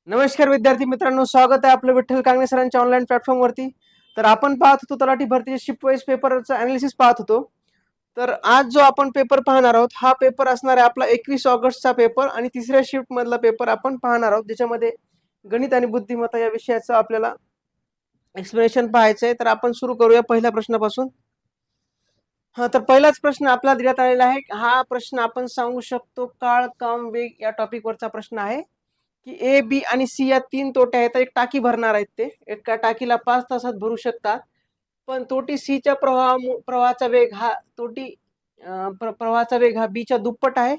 नमस्कार विद्यार्थी मित्रांनो, स्वागत आहे आपलं विठ्ठल कांगणे सरांच्या ऑनलाईन प्लॅटफॉर्मवरती. तर आपण पाहत होतो तलाठी भरतीचे शिफ्ट वाईज पेपरचं अनालिसिस पाहत होतो. तर आज जो आपण पेपर पाहणार आहोत हा पेपर असणार आहे आपला 21 ऑगस्टचा पेपर आणि तिसऱ्या शिफ्ट मधला पेपर आपण पाहणार आहोत, ज्याच्यामध्ये गणित आणि बुद्धिमत्ता या विषयाचं आपल्याला एक्सप्लेनेशन पाहायचं आहे. तर आपण सुरू करूया पहिल्या प्रश्नापासून. तर पहिलाच प्रश्न आपला देण्यात आलेला आहे. हा प्रश्न आपण सांगू शकतो काळ काम वेग या टॉपिक वरचा प्रश्न आहे की ए बी आणि सी या तीन तोट्या आहेत. एक टाकी भरणार आहेत, ते एका टाकीला 5 तासात भरू शकतात. पण तोटी सीच्या प्रवाहाचा वेग हा प्रवाहाचा वेग हा बीच्या दुप्पट आहे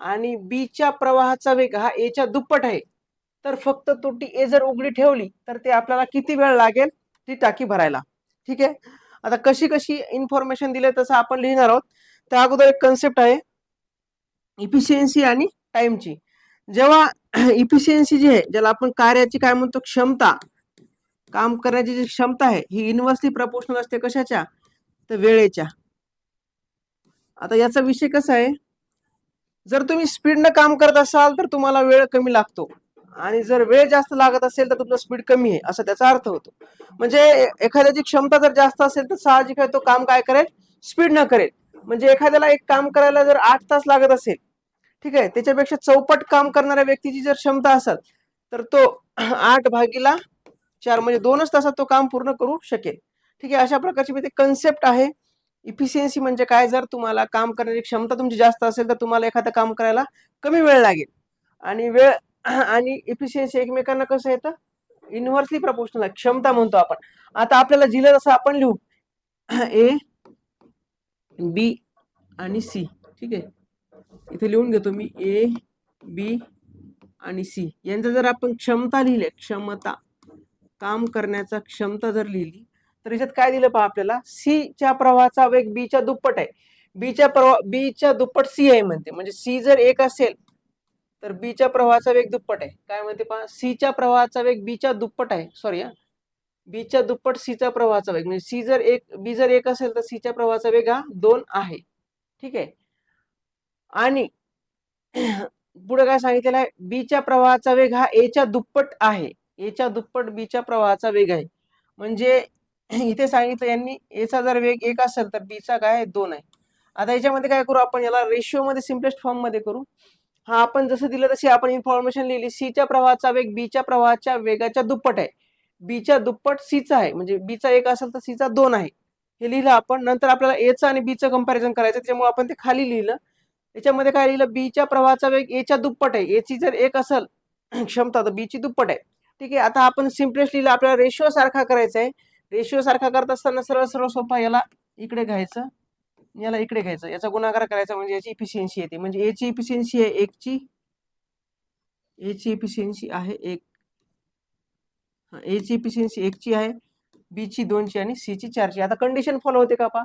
आणि बीच्या प्रवाहाचा वेग हा एच्या दुप्पट आहे. तर फक्त तोटी ए जर उघडी ठेवली तर ते आपल्याला किती वेळ लागेल ती टाकी भरायला. ठीक आहे. आता कशी कशी इन्फॉर्मेशन दिले तसं आपण लिहिणार आहोत. त्या अगोदर एक कन्सेप्ट आहे इफिशियन्सी आणि टाइमची. जेव्हा इफिशियन्सी जी आहे, ज्याला आपण कार्याची काय म्हणतो, क्षमता, काम करण्याची जी क्षमता आहे ही इन्व्हर्सली प्रपोर्शनल असते कशाच्या, तर वेळेच्या. आता याचा विषय कसा आहे, जर तुम्ही स्पीडनं काम करत असाल तर तुम्हाला वेळ कमी लागतो आणि जर वेळ जास्त लागत असेल तर तुमचा स्पीड कमी आहे, असं त्याचा अर्थ होतो. म्हणजे एखाद्याची क्षमता जर जास्त असेल तर साहजिक आहे तो काम काय करेल, स्पीड न करेल. म्हणजे एखाद्याला एक काम करायला जर 8 तास लागत असेल, ठीक आहे, त्याच्यापेक्षा चौपट काम करणाऱ्या व्यक्तीची जर क्षमता असेल तर तो 8/4 म्हणजे 2च तासात तो काम पूर्ण करू शकेल. ठीक आहे, अशा प्रकारची कन्सेप्ट आहे. इफिशियन्सी म्हणजे काय, जर तुम्हाला काम करण्याची क्षमता तुमची जास्त असेल तर तुम्हाला एखादं काम करायला कमी वेळ लागेल. आणि वेळ आणि इफिशियन्सी एकमेकांना कसं येतं, इन्व्हर्सली प्रपोर्शनल आहे, क्षमता म्हणतो आपण. आता आपल्याला दिलं तसं आपण लिहू ए बी आणि सी. ठीक आहे, इथे लिहून घेतो मी ए बी आणि सी यांचं जर आपण क्षमता लिहिले, क्षमता, काम करण्याचा क्षमता जर लिहिली तर याच्यात काय दिलं पहा आपल्याला, सी च्या प्रवाहाचा वेग बी च्या दुप्पट आहे. बी च्या दुप्पट सी आहे म्हणते. म्हणजे सी जर 1 असेल तर बी च्या प्रवाहाचा वेग दुप्पट आहे. काय म्हणते पहा, सी च्या प्रवाहाचा वेग बी च्या दुप्पट आहे. सॉरी, बी च्या दुप्पट सी चा प्रवाहाचा वेग. म्हणजे सी जर 1 बी जर 1 असेल तर सी च्या प्रवाहाचा वेग हा 2 आहे. ठीक आहे. आणि पुढे काय सांगितलेलं आहे, बी च्या प्रवाहाचा वेग हा ए च्या दुप्पट आहे. ए च्या दुप्पट बी च्या प्रवाहाचा वेग आहे. म्हणजे इथे सांगितलं यांनी, ए चा जर वेग 1 असेल तर बी चा काय 2 आहे. आता याच्यामध्ये काय करू आपण, याला रेशिओ मध्ये सिम्पलेस्ट फॉर्म मध्ये करू. हा आपण जसं दिलं तशी आपण इन्फॉर्मेशन लिहिली. सी च्या प्रवाहाचा वेग बी च्या प्रवाहाच्या वेगाच्या दुप्पट आहे. बी च्या दुप्पट सी चा आहे. म्हणजे बी चा 1 असेल तर सी चा 2 आहे. हे लिहिलं आपण. नंतर आपल्याला ए चं आणि बी चं कंपॅरिझन करायचं, त्याच्यामुळे आपण ते खाली लिहिलं. याच्यामध्ये काय लिहिलं, बी च्या प्रवाहाचा वेग ए च्या दुप्पट आहे. ए ची जर 1 असेल क्षमता तर बी ची दुप्पट आहे. ठीक आहे. आता आपण सिम्पलेस्ट लिहिलं, आपल्याला रेशिओ सारखा करायचा आहे. रेशिओ सारखा करत असताना सरळ सरळ सोपा, याला इकडे घ्यायचं, याला इकडे घ्यायचं, याचा गुणाकार करायचा, म्हणजे याची इफिशियन्सी येते. म्हणजे ए ची इफिशियन्सी आहे 1 ची, ए ची इफिशियन्सी आहे 1, ए ची इफिशियन्सी 1 ची आहे, बी ची 2 ची आणि सी ची 4 ची. आता कंडिशन फॉलो होते का पहा,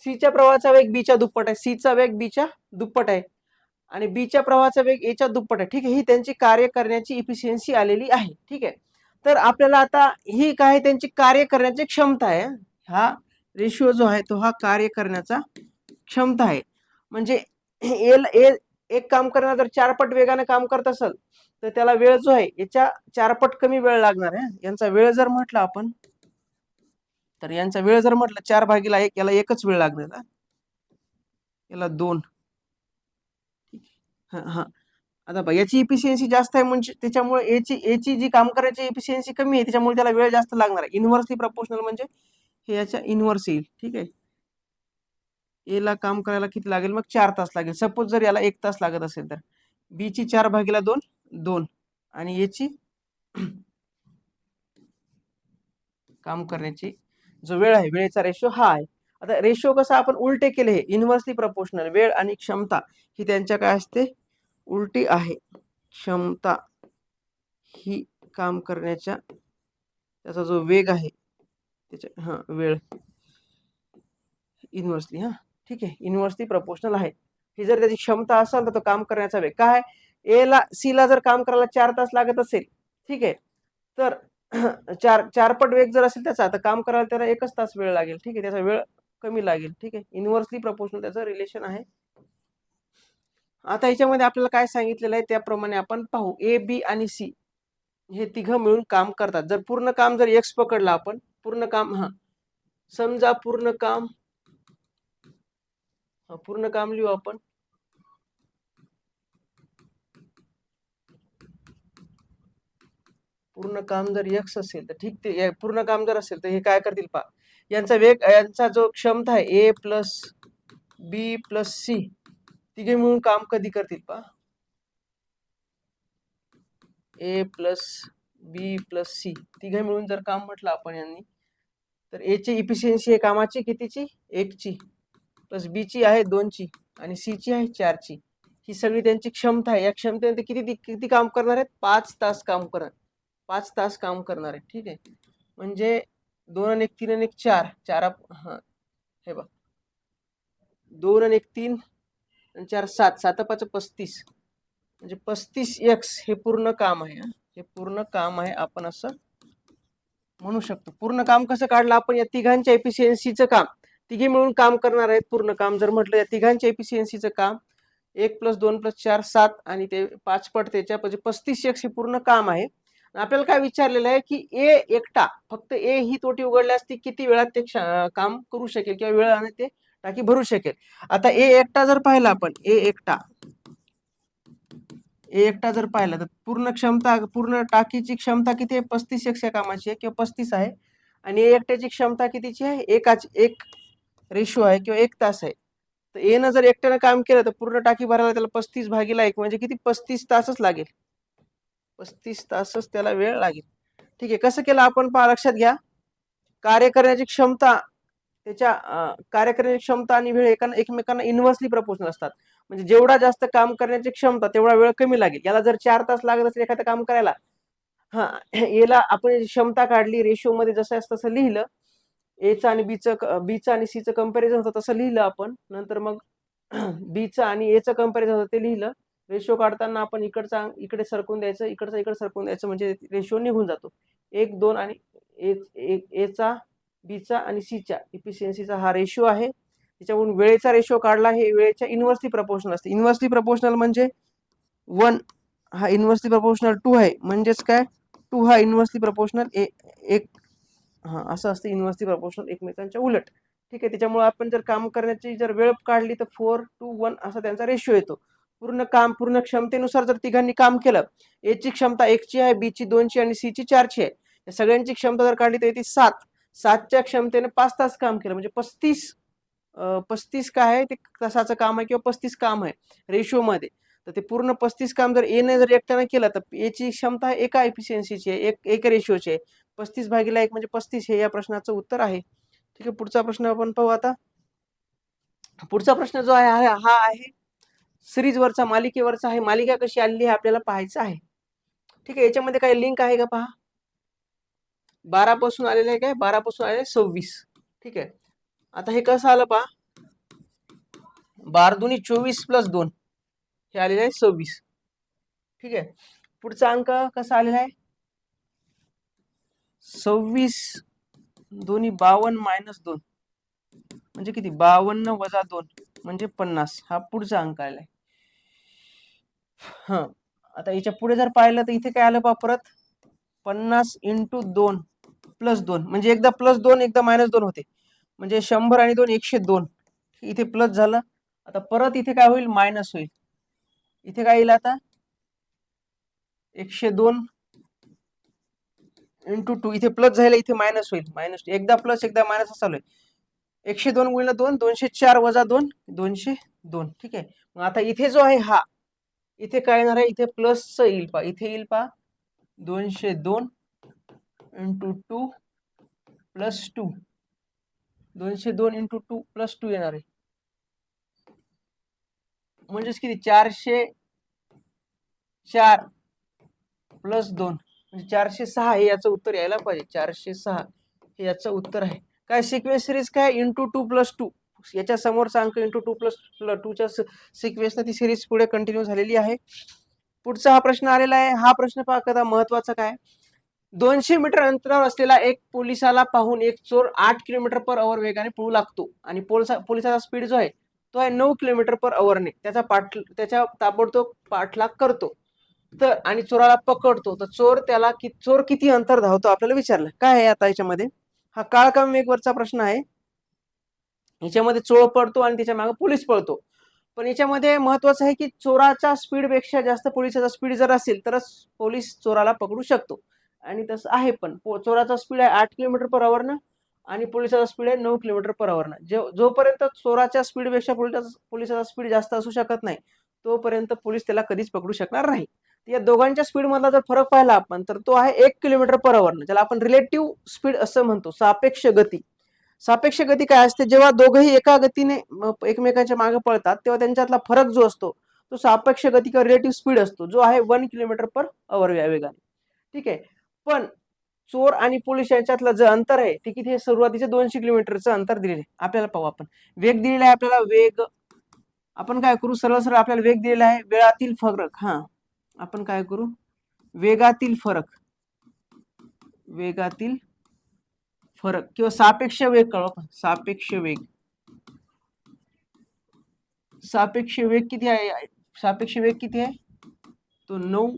सी च्या प्रवाहाचा वेग बी च्या दुप्पट आहे, सी चा वेग बी च्या दुप्पट आहे आणि बी च्या प्रवाहाचा वेग ए च्या दुप्पट आहे. ठीक आहे, ही त्यांची कार्य करण्याची इफिशियन्सी आलेली आहे. ठीक आहे. तर आपल्याला आता ही काय, त्यांची कार्य करण्याची क्षमता आहे. हा रेशिओ जो आहे तो हा कार्य करण्याचा क्षमता आहे. म्हणजे एक काम करणारा जर 4 पट वेगाने काम करत असेल तर त्याला वेळ जो आहे याच्या 4 पट कमी वेळ लागणार आहे. यांचा वेळ जर म्हटलं आपण, तर यांचा वेळ जर म्हटलं 4/1, याला 1च वेळ लागणार, याला 2. हा, आता बघा याची इफिशियन्सी जास्त आहे, म्हणजे त्याच्यामुळे एची जी काम करायची इफिशियन्सी कमी आहे, त्याच्यामुळे त्याला वेळ जास्त लागणार आहे. इन्व्हर्सली प्रपोर्शनल म्हणजे हे याच्या इन्व्हर्स येईल. ठीक आहे, ए ला काम करायला किती लागेल, मग 4 तास लागेल. सपोज जर याला 1 तास लागत असेल तर बी ची 4/2 2 आणि याची काम करण्याची जो वेळ आहे, वेळेचा रेशो हा आहे. आता रेशो कसा आपण उलटे केले, हे इन्व्हर्सली प्रपोर्शनल, वेळ आणि क्षमता ही त्यांच्या काय असते, उलटी आहे. क्षमता ही काम करण्याच्या, त्याचा जो वेग आहे त्याच्या वेळ इन्व्हर्सली, ठीक आहे, इन्व्हर्सली प्रपोर्शनल आहे. ही जर त्याची क्षमता असेल तर तो काम करण्याचा वेग काय, सी ला जर काम करायला 4 तास लागत असेल, ठीक आहे, तर 4 पट वेग जर असेल त्याचा, तर काम करायला त्याला 1च तास वेळ लागेल. ठीक आहे, त्याचा वेळ कमी लागेल. ठीक आहे, इन्व्हर्सली प्रपोर्शनल त्याचं रिलेशन आहे. आता याच्यामध्ये आपल्याला काय सांगितलेलं आहे त्याप्रमाणे आपण पाहू, ए बी आणि सी हे तिघं मिळून काम करतात. जर पूर्ण काम जर एक्स पकडला आपण, पूर्ण काम समजा पूर्ण काम लिहू आपण. पूर्ण काम जर एक्स असेल तर ठीक, ते पूर्ण काम जर असेल तर हे काय करतील पहा, यांचा जो क्षमता आहे ए प्लस बी प्लस सी, तिघे मिळून काम कधी करतील पहा, ए प्लस बी प्लस सी तिघे मिळून जर काम म्हटलं आपण यांनी, तर ए ची इफिशियन्सी आहे कामाची कितीची, 1 ची, प्लस बी ची आहे 2 ची, आणि सी ची आहे 4 ची. ही सगळी त्यांची क्षमता आहे. या क्षमतेने ते किती किती काम करणार आहेत, 5 तास काम करणार, 5 तास काम करणार आहे. ठीक आहे, म्हणजे 2 आणि 1 3 आणि 1 4 4 हे बघ, 2 आणि 1 3 आणि 4 7 7 5 35, म्हणजे 35x हे पूर्ण काम आहे. हे पूर्ण काम आहे, आपण असं म्हणू शकतो. पूर्ण काम कसं काढलं आपण, या तिघांच्या एफिशियन्सीचं काम, तिघे मिळून काम करणार आहेत पूर्ण काम जर म्हटलं, या तिघांच्या एफिशियन्सीचं काम 1 + 2 + 4 7 आणि ते 5 पट त्याच्या, म्हणजे 35x हे पूर्ण काम आहे. आपल्याला काय विचारलेलं आहे की ए एकटा, फक्त ए ही तोटी उघडल्यास ती किती वेळात ते काम करू शकेल किंवा वेळाने ते टाकी भरू शकेल. आता ए एकटा जर पाहिला आपण, ए एकटा जर पाहिला तर पूर्ण क्षमता, पूर्ण टाकीची क्षमता किती आहे, 35x या कामाची आहे किंवा 35 आहे, आणि ए एकट्याची क्षमता कितीची आहे, एक रेशो आहे किंवा 1 तास आहे. तर ए न जर एकट्यानं काम केलं तर पूर्ण टाकी भरायला त्याला 35/1 म्हणजे किती, 35 तासच लागेल, 35 तासच त्याला वेळ लागेल. ठीक आहे, कसं केलं आपण पहा, लक्षात घ्या. कार्य करण्याची क्षमता, त्याच्या कार्य करण्याची क्षमता आणि वेळ एकमेकांना इन्व्हर्सली प्रपोर्शनल असतात. म्हणजे जेवढा जास्त काम करण्याची क्षमता तेवढा वेळ कमी लागेल. याला जर 4 तास लागत असेल एखादं काम करायला, याला आपण क्षमता काढली, रेशो मध्ये जसं तसं लिहिलं, एचं आणि बीचं आणि सीचं कंपॅरिझन होतं तसं लिहिलं आपण, नंतर मग बीचं आणि एचं कंपॅरिझन होतं ते लिहिलं. रेशो काढताना आपण इकडे सरकून द्यायचं, इकडचा इकडे सरकून द्यायचं, म्हणजे रेशो निघून जातो. 1 2 आणि एचा, बीचा आणि सीच्या इफिशियन्सीचा हा रेशो आहे. त्याच्यावरून वेळेचा रेशो काढला, हे वेळेच्या इन्व्हर्सली प्रपोर्शनल असते. इन्व्हर्सली प्रपोर्शनल म्हणजे 1 हा इन्व्हर्सली प्रपोर्शनल 2 आहे, म्हणजेच काय, 2 हा इन्व्हर्सली प्रपोर्शनल 1 असं असतं इन्व्हर्सली प्रपोर्शनल एकमेकांच्या उलट. ठीक आहे, त्याच्यामुळे आपण जर काम करण्याची जर वेळ काढली तर 4 to 1 असा त्यांचा रेशो येतो. पूर्ण क्षमतेनुसार जर तिघांनी काम केलं, ए ची क्षमता 1 ची आहे, बी ची 2 ची आणि सी ची 4 ची आहे, या सगळ्यांची क्षमता जर काढली तर येते 7. 7च्या क्षमतेने 5 तास काम केलं, म्हणजे 35 काय आहे ते तासाचं काम आहे किंवा 35 काम आहे रेशो मध्ये. तर ते पूर्ण 35 काम जर ए ने जर एकट्याने केलं तर ए ची क्षमता एका एफिशियन्सीची आहे, एक रेशोची आहे. 35/1 म्हणजे 35 हे या प्रश्नाचं उत्तर आहे. ठीक आहे, पुढचा प्रश्न आपण पाहू आता. पुढचा प्रश्न जो आहे हा आहे सिरीजवरचा, मालिकेवरचा आहे. मालिका कशी आलेली आहे आपल्याला पाहायचं आहे. ठीक आहे, याच्यामध्ये काही लिंक आहे का पहा. 12 पासून आलेलं आहे, काय 12 पासून आलेलं 26. ठीक आहे, आता हे कसं आलं पहा, 12 दुनी 24 + 2 हे आलेलं आहे 26. ठीक आहे, पुढचा अंक कसा आलेला आहे, 26 दोन्ही 52 - 2 म्हणजे किती, 52 - 2 म्हणजे 50. हा पुढचा अंक आलाय. आता याच्या पुढे जर पाहिलं तर इथे काय आलं पहा, परत 50 × 2 + 2 म्हणजे एकदा +2 एकदा -2 होते, म्हणजे 100 आणि 2 102. इथे प्लस झालं, आता परत इथे काय होईल, मायनस होईल. इथे काय येईल आता, 102 × 2, इथे प्लस झालं, इथे मायनस होईल, एकदा प्लस एकदा मायनस चालू आहे. 102 × 2 204 - 2 202. ठीक आहे, मग आता इथे जो आहे हा, इथे काय येणार आहे, इथे प्लसचं येईल पहा, इथे येईल पहा 202 × 2 + 2, 202 × 2 + 2 येणार आहे, म्हणजेच किती, 404 + 2 म्हणजे 406 हे याचं उत्तर यायला पाहिजे. 406 हे याचं उत्तर आहे. काय सिक्वेन्स सिरीज काय, × 2 + 2, याच्या समोरचा अंक × 2 + 2च्या सिक्वेन्सने ती सिरीज पुढे कंटिन्यू झालेली आहे. पुढचा हा प्रश्न आलेला आहे. हा प्रश्न पहा कदा महत्वाचा काय, 200 मीटर अंतरावर असलेला एक पोलिसाला पाहून एक चोर 8 km/h वेगाने पळू लागतो आणि पोलिसाचा स्पीड जो आहे तो आहे 9 km/h ने. त्याचा ताबडतोब पाठलाग करतो. तर आणि चोराला पकडतो, तर चोर किती अंतर धावतो आपल्याला विचारलं. काय आहे आता याच्यामध्ये, हा काळकाम वेगवरचा प्रश्न आहे. याच्यामध्ये चोर पळतो आणि त्याच्या मागे पोलीस पळतो. पण याच्यामध्ये महत्वाचं आहे की चोराच्या स्पीड पेक्षा जास्त पोलिसाचा स्पीड जर असेल तरच पोलीस चोराला पकडू शकतो. आणि तसं आहे पण चोराचा स्पीड आहे 8 किलोमीटर पर आवर ना, आणि पोलिसाचा स्पीड आहे 9 किलोमीटर पर आवर ना. जोपर्यंत चोराच्या स्पीड पेक्षा पोलिसाचा स्पीड जास्त असू शकत नाही, तोपर्यंत पोलीस त्याला कधीच पकडू शकणार नाही. या दोघांच्या स्पीड मधला जर फरक पाहिला आपण, तर तो आहे 1 किलोमीटर पर आवर ना, ज्याला आपण रिलेटिव्ह स्पीड असं म्हणतो, सापेक्ष गती. सापेक्ष गती काय असते, जेव्हा दोघंही एका गतीने एकमेकांच्या मागे पळतात तेव्हा त्यांच्यातला फरक जो असतो तो सापेक्ष गती किंवा रिलेटिव्ह स्पीड असतो, जो आहे 1 किलोमीटर पर आवर या वेगाने. ठीक आहे. पण चोर आणि पोलीस यांच्यातलं जे अंतर आहे ते किती आहे, सुरुवातीचे 200 किलोमीटरचं अंतर दिलेले आहे. आपल्याला पाहू आपण, वेग दिलेला आहे आपल्याला, वेग आपण काय करू, सरळ सरळ आपल्याला वेग दिलेला आहे, वेळातील फरक, हा आपण काय करू, वेगातील फरक, वेगातील फरक किंवा सापेक्ष वेग कळू आपण. सापेक्ष वेग, सापेक्ष वेग किती आहे, सापेक्ष वेग किती आहे, तो 9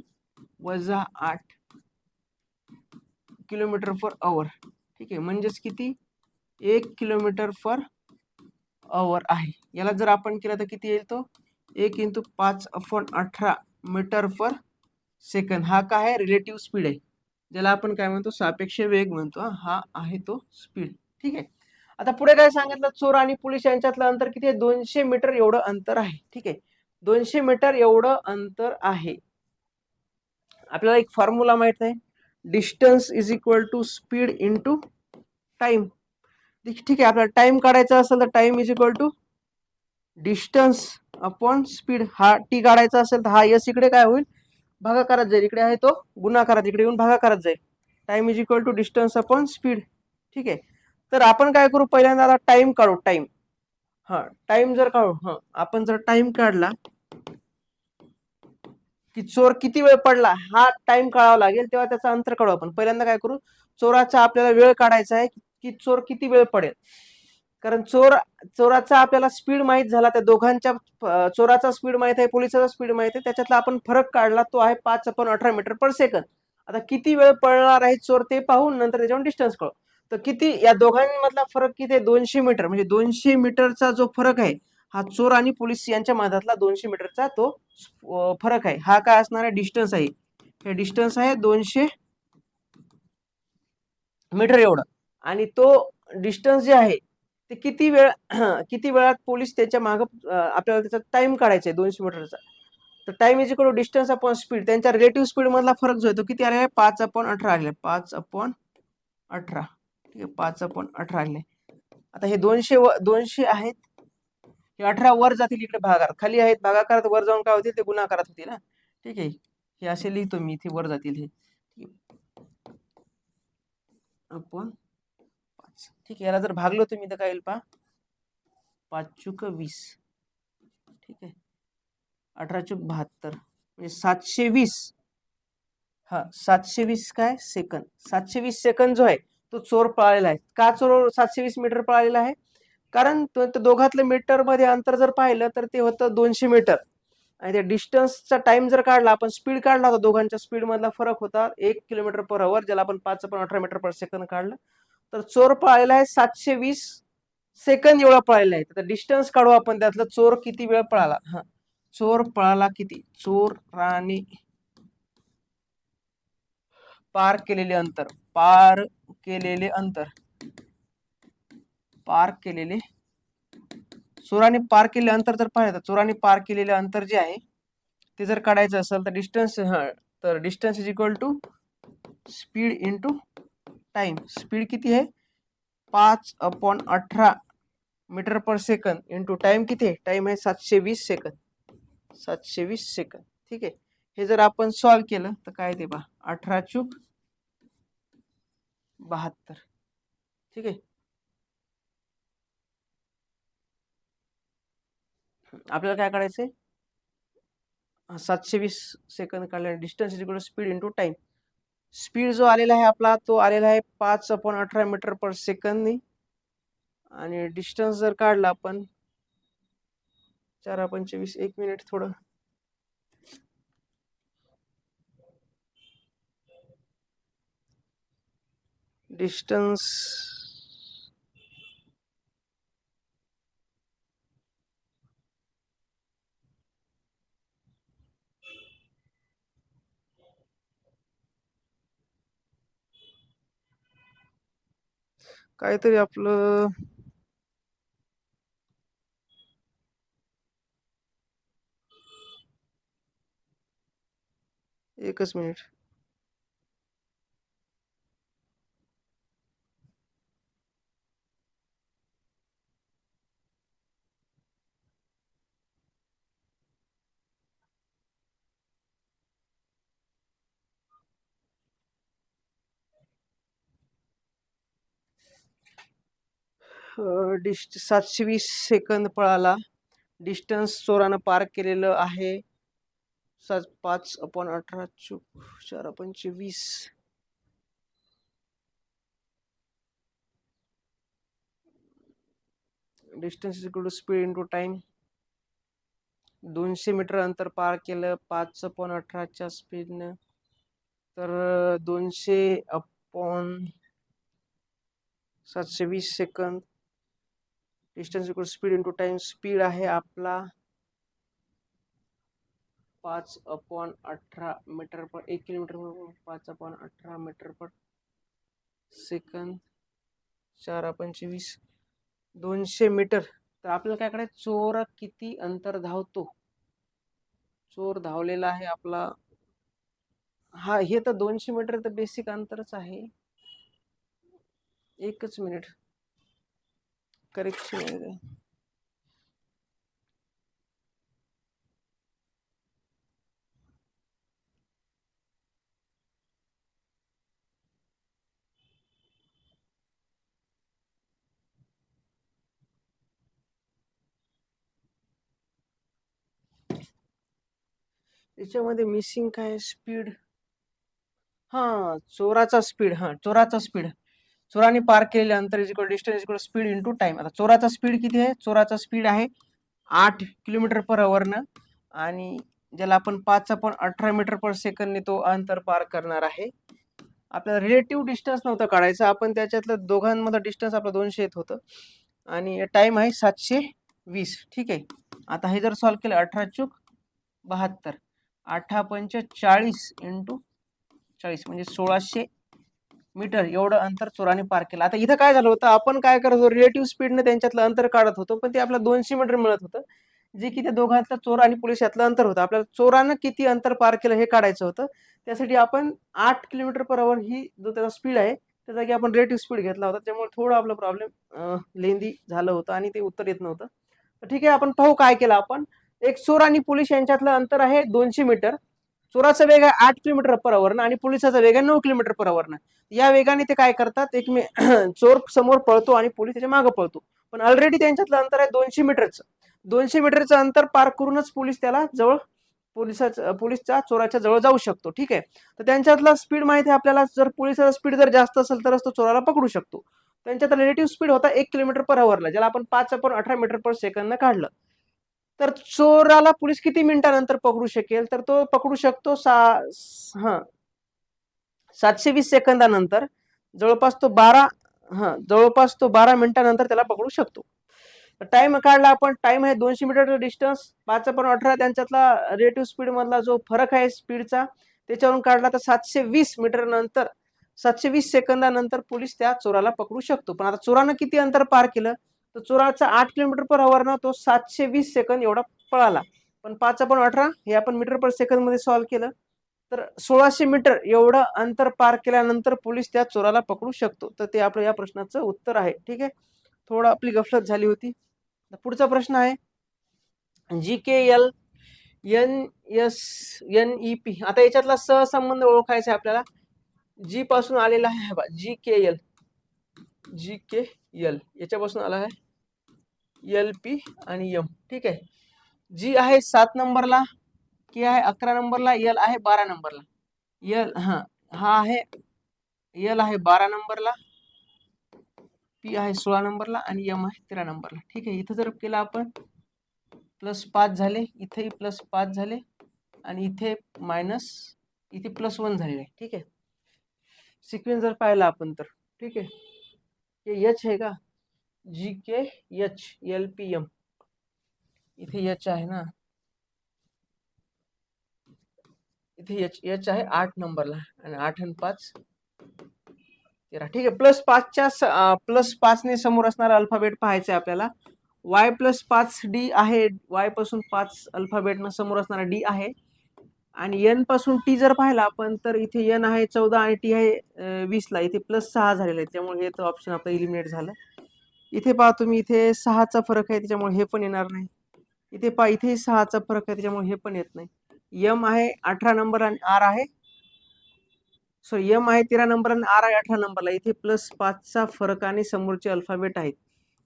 - 8 किलोमीटर पर आवर. ठीक आहे, म्हणजेच किती, 1 किलोमीटर पर आवर आहे. याला जर आपण केलं तर किती येईल, तो 1 × 5/18 मीटर पर सेकंद. हा काय आहे, रिलेटिव्ह स्पीड आहे, ज्याला आपण काय म्हणतो, सापेक्ष वेग म्हणतो. हा आहे तो स्पीड. ठीक आहे. आता पुढे काय सांगितलं, चोर आणि पोलीस यांच्यातलं अंतर किती आहे, 200 मीटर एवढं अंतर आहे. ठीक आहे, 200 मीटर एवढं अंतर आहे. आपल्याला एक फॉर्म्युला माहित आहे, distance is equal to speed into time. ठीक आहे, आपल्याला टाइम काढायचा असेल तर time is equal to distance upon speed. हा टी काढायचा असेल तर हा यस इकडे काय होईल, भागाकारात जाईल, इकडे आहे तो गुणाकारात, इकडे येऊन भागाकारात जाईल. Time is equal to distance upon speed. ठीक आहे, तर आपण काय करू, पहिल्यांदा आता टाइम काढू, टाइम. हा टाइम जर काढू, आपण जर टाइम काढला की चोर किती वेळ पडला, हा टाइम काढावा लागेल, तेव्हा त्याचं अंतर काढू आपण. पहिल्यांदा काय करू, चोराचा आपल्याला वेळ काढायचा आहे की चोर किती वेळ पडेल. कारण चोराचा आपल्याला स्पीड माहित झाला, त्या दोघांच्या चोराचा स्पीड माहित आहे, पोलिसाचा स्पीड माहित आहे, त्याच्यातला आपण फरक काढला, तो आहे 5/18 मीटर पर सेकंद. आता किती वेळ पळणार आहे चोर ते पाहून नंतर त्याच्यावर डिस्टन्स कळू. तर किती, या दोघांमधला फरक किती आहे, 200 मीटर. म्हणजे 200 मीटरचा जो फरक आहे, हा चोर आणि पोलीस यांच्या मधातला 200 मीटरचा तो फरक आहे. हा काय असणार आहे, डिस्टन्स आहे. हे डिस्टन्स आहे 200 मीटर एवढं. आणि तो डिस्टन्स जे आहे ते किती वेळ किती वेळात पोलीस त्याच्या माग, आपल्याला त्याचा टाइम काढायचा आहे 200 मीटरचा. तर time is equal to distance upon speed. त्यांच्या रिलेटिव्ह स्पीड मधला फरक जो आहे तो किती आलेला आहे, 5/18 आलेला आहे. 5/18. ठीक आहे, 5/18 आलेले. आता हे 200 आहेत, हे 18 वर जातील, इकडे भागाकार खाली आहेत, भागाकारात वर जाऊन काय होतील, ते गुणाकारात होतील ना. ठीक आहे, हे असे लिहितो मी, इथे वर जातील हे अपॉन 5. ठीक आहे, याला जर भागलो तुम्ही तर काय येईल पहा, 5×20. ठीक आहे, 18×72 म्हणजे 720. हा 720 काय सेकंद, 720 सेकंद जो आहे तो चोर पळालेला आहे. का चोर 720 मीटर पळालेला आहे, कारण दोघातलं मीटर मध्ये अंतर जर पाहिलं तर ते होतं 200 मीटर. आणि त्या डिस्टन्सचा टाइम जर काढला, आपण स्पीड काढला होता, दोघांच्या स्पीड मधला फरक होता 1 किलोमीटर पर आवर, ज्याला आपण 5/18 मीटर पर सेकंद काढलं. तर चोर पळालेला आहे 720 सेकंद एवढा पळालेला आहे. तर डिस्टन्स काढू आपण त्यातलं, चोर किती वेळ पळाला. चोर पळाला किती, चोराने पार केलेले अंतर, पार केलेले अंतर, पार केलेले, चोराने पार केलेले अंतर जर पाहिलं तर चोराने पार केलेले अंतर जे आहे ते जर काढायचं असेल तर डिस्टन्स, तर distance is equal to speed into time. Speed किती आहे, 5/18 meter per second into time किती आहे, टाइम आहे 720 सेकंद. 720 सेकंद. ठीक आहे, हे जर आपण सॉल्व्ह केलं तर काय ते पहा, 18×72. ठीक आहे, आपल्याला काय काढायचंय, 720 सेकंद काढले, distance is equal to speed into time. Speed जो आलेला आहे आपला, तो आलेला आहे 5/18 मीटर पर सेकंद. आणि डिस्टन्स जर काढला आपण 4×25, 1 मिनिट थोडं, डिस्टन्स काहीतरी आपलं एकच मिनिट. डिस्ट 720 सेकंद पळाला. डिस्टन्स चोरानं पार केलेलं आहे 5/18 चूक 4/20. Distance is equal to speed into time. 200 meter अंतर पार केलं 5/18च्या स्पीडनं. तर 200/720 second. Distance equal speed into time. Speed आहे आपला 5/18 meter per 1 kilometer per 5/18 meter per second. 4/20 200 meter. तर आपल्याला काय करायचं, चोर किती अंतर धावतो. चोर धावलेला आहे आपला, हा हे तर 200 मीटर तर बेसिक अंतरच आहे. एकच मिनिट करेक्शन आहे. याच्यामध्ये मिसिंग काय, स्पीड. हा चोराचा स्पीड, चोराचा स्पीड. चोराने पार केलेले अंतर is equal distance equal speed into time. आता चोराचा स्पीड किती आहे, चोराचा स्पीड आहे 8 किलोमीटर पर आवरनं. आणि ज्याला आपण 5/18 मीटर पर सेकंदने तो अंतर पार करणार आहे. आपल्याला रिलेटिव्ह डिस्टन्स नव्हतं काढायचं, आपण त्याच्यातलं दोघांमध्ये डिस्टन्स आपलं 200 येत होतं. आणि टाइम आहे 720. ठीक आहे. आता हे जर सॉल्व्ह केलं 18 चूक 72 8×5 40 इंटू 40 म्हणजे 1600 मीटर एवढं अंतर चोराने पार केलं. आता इथं काय झालं होतं, आपण काय करत होतो, रिलेटिव्ह स्पीडने त्यांच्यातलं अंतर काढत होतो, पण ते आपल्याला 200 मीटर मिळत होतं, जे की त्या दोघांतलं चोर आणि पोलीस यातलं अंतर होतं. आपल्याला चोरानं किती अंतर पार केलं हे काढायचं होतं. त्यासाठी आपण 8 किलोमीटर पर आवर ही जो त्याचा स्पीड आहे त्या जागी आपण रिलेटिव्ह स्पीड घेतला होता. त्यामुळे थोडं आपलं प्रॉब्लेम लेंदी झालं होतं आणि ते उत्तर येत नव्हतं. तर ठीक आहे, आपण पाहू काय केलं आपण. एक चोर आणि पोलीस यांच्यातलं अंतर आहे 200 मीटर. चोराचा वेग आहे 8 किलोमीटर पर आवर आणि पोलिसाचा वेग आहे 9 किलोमीटर पर आवर. या वेगाने ते काय करतात, चोर समोर पळतो आणि पोलीस त्याच्या मागे पळतो. पण ऑलरेडी त्यांच्यातलं अंतर आहे 200 मीटरचं. 200 मीटरचं अंतर पार करूनच पोलीस त्याला जवळ पोलीसच्या चोराच्या जवळ जाऊ शकतो. ठीक आहे. तर त्यांच्यातला स्पीड माहिती आहे आपल्याला. जर पोलिसाचा स्पीड जर जास्त असेल तरच तो चोराला पकडू शकतो. त्यांच्यात रिलेटिव्ह स्पीड होता 1 किलोमीटर पर आवरला, ज्याला आपण 5/18 मीटर पर सेकंद काढलं. तर चोराला पोलीस किती मिनिटानंतर पकडू शकेल, तर तो पकडू शकतो 720 सेकंदानंतर. जवळपास तो 12 मिनिटानंतर त्याला पकडू शकतो. टाइम काढला आपण. टाइम आहे 200 मीटर डिस्टन्स 5/18. त्यांच्यातला रिलेटिव्ह स्पीड मधला जो फरक आहे स्पीडचा त्याच्यावरून काढला तर 720 मीटर नंतर 720 सेकंदानंतर पोलीस त्या चोराला पकडू शकतो. पण आता चोरानं किती अंतर पार केलं, तर चोराचा 8 किलोमीटर पर आवर तो 720 सेकंद एवढा पळाला. पण 5/18 हे आपण मीटर पर सेकंद मध्ये सॉल्व्ह केलं तर 1600 मीटर एवढं अंतर पार केल्यानंतर पोलीस त्या चोराला पकडू शकतो. तर ते आपलं या प्रश्नाचं उत्तर आहे. ठीक आहे. थोडं आपली गफलत झाली होती. पुढचा प्रश्न आहे GKL NSNEP. आता याच्यातला सहसंबंध ओळखायचा आहे आपल्याला. जी पासून आलेला आहे GKL याच्यापासून आला आहे LP आणि M. ठीक आहे. जी आहे 7 नंबरला, के आहे 11 नंबरला, L आहे 12 नंबरला. हा आहे L आहे 12 नंबरला, P आहे 16 नंबरला आणि M आहे 13 नंबरला. ठीक आहे. इथं जर केलं आपण +5 झाले, इथेही +5 झाले आणि इथे इथे +1 झालेले. ठीक आहे. सिक्वेन्स जर पाहिला आपण तर ठीक आहे, हे एच आहे का, GKHLPM, इथे एच आहे ना, इथे एच एच आहे 8 नंबरला, आणि 8 आणि 5 13. ठीक आहे, +5ने समोर असणारा अल्फाबेट पाहायचा आहे आपल्याला. Y+5D आहे, Y पासून 5 अल्फाबेटनं समोर असणारा D आहे. आणि N पासून T जर पाहिला आपण तर इथे N आहे 14 आणि T आहे 20 ला, इथे +6 झालेलं आहे, त्यामुळे हे तर ऑप्शन आपलं इलिमिनेट झालं. इथे पहा तुम्ही, इथे 6चा फरक आहे, त्याच्यामुळे हे पण येणार नाही. इथे पहा, इथे 6चा फरक आहे, त्याच्यामुळे हे पण येत नाही. M आहे 18 नंबर आणि R आहे, सो M आहे 13 नंबर आणि R आहे 18 नंबरला. इथे +5चा फरकाने समोरचे अल्फाबेट आहेत.